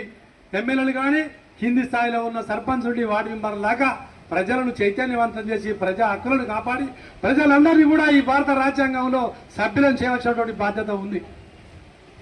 ఎమ్మెల్యేలు కానీ, కింది స్థాయిలో ఉన్న సర్పంచ్ నుండి వార్డు మెంబర్ లాగా ప్రజలను చైతన్యవంతం చేసి ప్రజా హక్కులను కాపాడి ప్రజలందరినీ కూడా ఈ భారత రాజ్యాంగంలో సభ్యులను చేయవలసినటువంటి బాధ్యత ఉంది.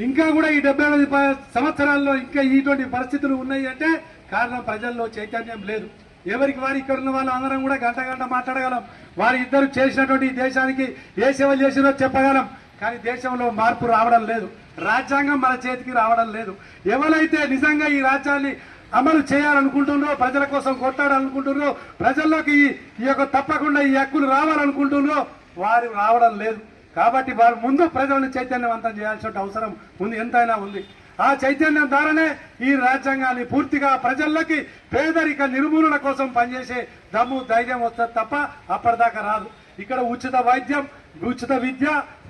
ఇంకా కూడా ఈ 75 సంవత్సరాల్లో ఇంకా ఇటువంటి పరిస్థితులు ఉన్నాయి అంటే కారణం ప్రజల్లో చైతన్యం లేదు. ఎవరికి వారు ఇక్కడ ఉన్న వాళ్ళు అందరం కూడా గంట మాట్లాడగలం. వారి ఇద్దరు చేసినటువంటి దేశానికి ఏ సేవలు చేసినో చెప్పగలం. కానీ దేశంలో మార్పు రావడం లేదు. రాజ్యాంగం మన చేతికి రావడం లేదు. ఎవరైతే నిజంగా ఈ రాజ్యాన్ని అమలు చేయాలనుకుంటున్నారో, ప్రజల కోసం కొట్టాలనుకుంటున్నారో, ప్రజల్లోకి ఈ యొక్క తప్పకుండా ఈ హక్కులు రావాలనుకుంటున్నారో వారు రావడం లేదు. కాబట్టి వారు ముందు ప్రజలను చైతన్యవంతం చేయాల్సిన అవసరం ఉంది, ఎంతైనా ఉంది. ఆ చైతన్యం ద్వారానే ఈ రాజ్యాంగాన్ని పూర్తిగా ప్రజల్లోకి పేదరిక నిర్మూలన కోసం పనిచేసే దమ్ము ధైర్యం వస్తుంది తప్ప అప్పటిదాకా రాదు. ఇక్కడ ఉచిత వైద్యం, ఉచిత విద్య,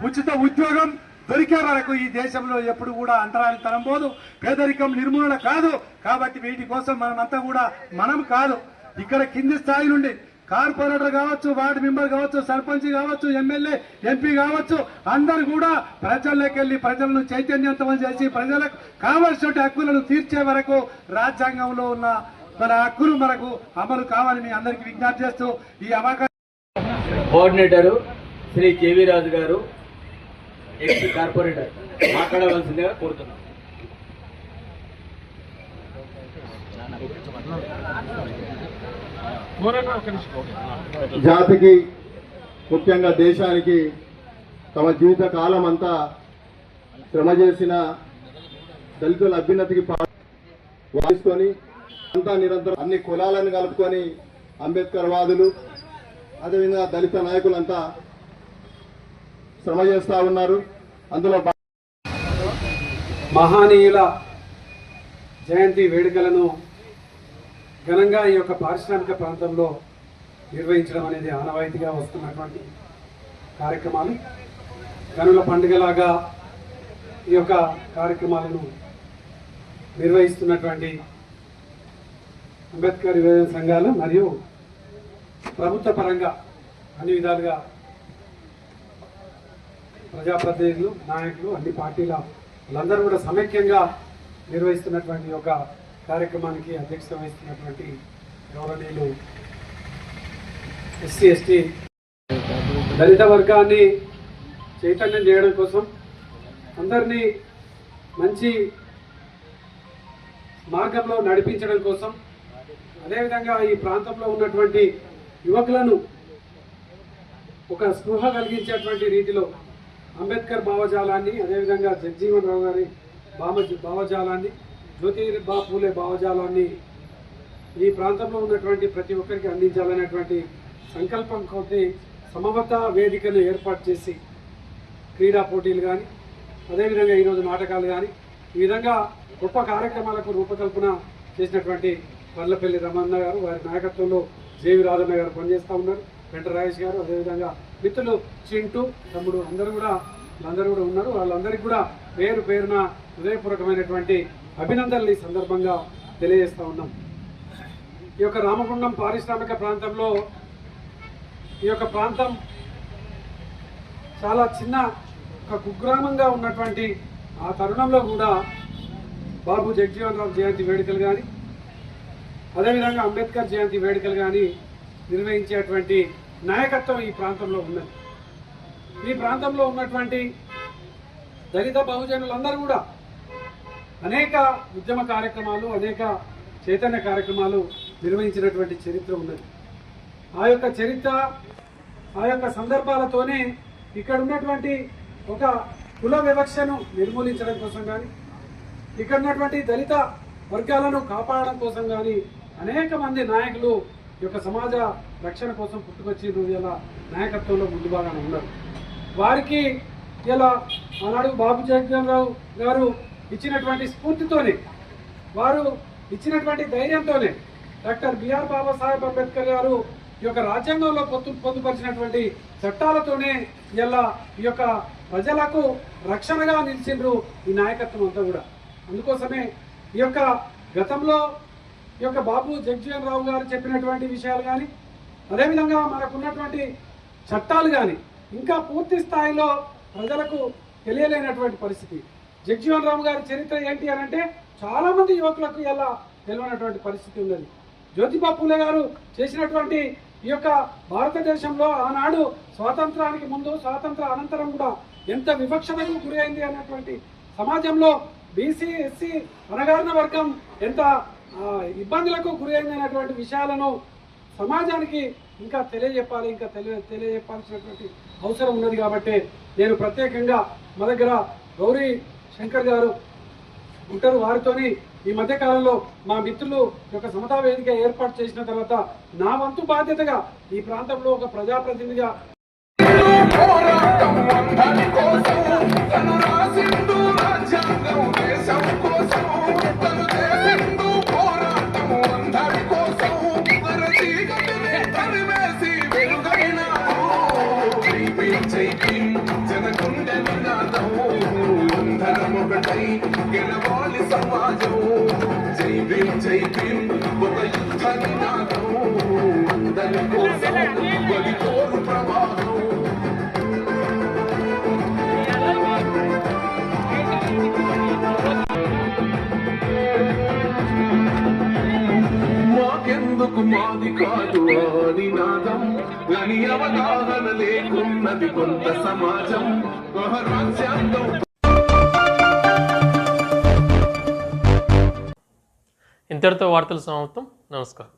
ఉచిత ఉద్యోగం దొరికే వరకు ఈ దేశంలో ఎప్పుడు కూడా అంటరానితనం పోదు, పేదరికం నిర్మూలన కాదు. కాబట్టి వీటి కోసం మనమంతా కూడా మనం కాదు, ఇక్కడ కింది స్థాయి నుండి కార్పొరేటర్ కావచ్చు, వార్డు మెంబర్ కావచ్చు, సర్పంచ్ కావచ్చు, ఎమ్మెల్యే, ఎంపీ కావచ్చు, అందరు కూడా ప్రజల్లోకి వెళ్లి ప్రజలను చైతన్యవంతం చేసి ప్రజలకు కావలసిన హక్కులను తీర్చే వరకు రాజ్యాంగంలో ఉన్న మన హక్కులు మనకు అమలు కావాలని మీ అందరికీ విజ్ఞప్తి చేస్తూ ఈ అవకాశం కోఆర్డినేటర్ శ్రీ కేవీ రాజు గారు, ఎక్స్ కార్పొరేటర్ మాట్లాడవలసిందిగా కోరుతున్నాం. జాతికి, ముఖ్యంగా దేశానికి తమ జీవిత కాలం అంతా శ్రమ చేసిన దళితుల అభ్యున్నతికి వాదిసుకొని అంతా నిరంతరం అన్ని కులాలను కలుపుకొని అంబేద్కర్ వాదులు, అదేవిధంగా దళిత నాయకులంతా శ్రమ చేస్తూ ఉన్నారు. అందులో మహానీయుల జయంతి వేడుకలను ఘనంగా ఈ యొక్క పారిశ్రామిక ప్రాంతంలో నిర్వహించడం అనేది ఆనవాయితీగా వస్తున్నటువంటి కార్యక్రమాలు. కనుల పండుగలాగా ఈ యొక్క కార్యక్రమాలను నిర్వహిస్తున్నటువంటి అంబేద్కర్ యువజన సంఘాలు మరియు ప్రభుత్వ పరంగా అన్ని విధాలుగా ప్రజాప్రతినిధులు, నాయకులు, అన్ని పార్టీల వాళ్ళందరూ కూడా సమైక్యంగా నిర్వహిస్తున్నటువంటి ఒక కార్యక్రమానికి అధ్యక్షత వహిస్తున్నటువంటి గౌరవనీయులు ఎస్సీ ఎస్టీ దళిత వర్గాన్ని చైతన్యం చేయడం కోసం, అందరినీ మంచి మార్గంలో నడిపించడం కోసం, అదేవిధంగా ఈ ప్రాంతంలో ఉన్నటువంటి యువకులను ఒక స్పృహ కలిగించేటువంటి రీతిలో అంబేద్కర్ భావజాలాన్ని, అదేవిధంగా జగజీవన్ రావు గారి భావజాలాన్ని, జ్యోతిబా పూలే భావజాలాన్ని ఈ ప్రాంతంలో ఉన్నటువంటి ప్రతి ఒక్కరికి అందించాలనేటువంటి సంకల్పం కొద్దీ సమవత వేదికను ఏర్పాటు చేసి క్రీడా పోటీలు కానీ, అదేవిధంగా ఈరోజు నాటకాలు కానీ, ఈ విధంగా గొప్ప కార్యక్రమాలకు రూపకల్పన చేసినటువంటి పర్లపల్లి రమణ గారు, వారి నాయకత్వంలో జేవి రాధన్న గారు పనిచేస్తూ ఉన్నారు, వెంట రాజేష్ గారు, అదేవిధంగా మిత్రులు చింటూ, తమ్ముడు అందరూ కూడా ఉన్నారు. వాళ్ళందరికీ కూడా పేరు పేరున హృదయపూర్వకమైనటువంటి అభినందనలు ఈ సందర్భంగా తెలియజేస్తూ ఉన్నాం. ఈ యొక్క రామగుండం పారిశ్రామిక ప్రాంతంలో ఈ యొక్క ప్రాంతం చాలా చిన్న ఒక కుగ్రామంగా ఉన్నటువంటి ఆ తరుణంలో కూడా బాబు జగజీవన్ రావు జయంతి వేడుకలు కానీ, అదేవిధంగా అంబేద్కర్ జయంతి వేడుకలు కానీ నిర్వహించేటువంటి నాయకత్వం ఈ ప్రాంతంలో ఉన్నది. ఈ ప్రాంతంలో ఉన్నటువంటి దళిత బహుజనులందరూ కూడా అనేక ఉద్యమ కార్యక్రమాలు, అనేక చైతన్య కార్యక్రమాలు నిర్వహించినటువంటి చరిత్ర ఉన్నది. ఆ యొక్క చరిత్ర, ఆ యొక్క సందర్భాలతోనే ఇక్కడ ఉన్నటువంటి ఒక కుల వివక్షను నిర్మూలించడం కోసం కానీ, ఇక్కడ ఉన్నటువంటి దళిత వర్గాలను కాపాడడం కోసం కానీ అనేక మంది నాయకులు ఈ యొక్క సమాజ రక్షణ కోసం పుట్టుకొచ్చి ఇలా నాయకత్వంలో ముందు భాగాన ఉన్నారు. వారికి ఇలా ఆనాడు బాబు జగజీవన్ రావు గారు ఇచ్చినటువంటి స్ఫూర్తితోనే, వారు ఇచ్చినటువంటి ధైర్యంతోనే డాక్టర్ బిఆర్ బాబాసాహెబ్ అంబేద్కర్ గారు ఈ యొక్క రాజ్యాంగంలో పొందుపరిచినటువంటి చట్టాలతోనే ఇలా ఈ యొక్క ప్రజలకు రక్షణగా నిలిచిండ్రు ఈ నాయకత్వం అంతా కూడా. అందుకోసమే ఈ యొక్క గతంలో ఈ యొక్క బాబు జగజీవన్ రావు గారు చెప్పినటువంటి విషయాలు కానీ, అదేవిధంగా మనకున్నటువంటి చట్టాలు కానీ ఇంకా పూర్తి స్థాయిలో ప్రజలకు తెలియలేనటువంటి పరిస్థితి. జగజీవన్ రావు గారి చరిత్ర ఏంటి అని అంటే చాలా మంది యువకులకు ఇలా తెలియనటువంటి పరిస్థితి ఉన్నది. జ్యోతిబా పూలే గారు చేసినటువంటి ఈ యొక్క భారతదేశంలో ఆనాడు స్వాతంత్రానికి ముందు, స్వాతంత్ర అనంతరం కూడా ఎంత వివక్షతకు గురి అయింది అన్నటువంటి సమాజంలో బీసీ, ఎస్సీ, అణగారిన వర్గం ఎంత ఇబ్బందులకు గురి అయింది అనేటువంటి విషయాలను సమాజానికి ఇంకా తెలియజెప్పాలి, ఇంకా తెలియజెప్పాల్సినటువంటి అవసరం ఉన్నది. కాబట్టి నేను ప్రత్యేకంగా మా దగ్గర గౌరీ శంకర్ గారు ఉంటారు, వారితోని ఈ మధ్య కాలంలో మా మిత్రులు యొక్క సమతా వేదిక ఏర్పాటు చేసిన తర్వాత నా వంతు బాధ్యతగా ఈ ప్రాంతంలో ఒక ప్రజాప్రతినిధిగా గెలవాలి సమాజం జై భీమ్ జై భీమ్ ఒక యుద్ధ నినాదం అందరి కోసం బలితోరు ప్రవాహం మాకెందుకు మాది కాదు ఆ నినాదం అని అవగాహన లేకున్నది కొంత సమాజం రాజ్యాంగం. ఇంతటితో వార్తలు సమాప్తం. నమస్కారం.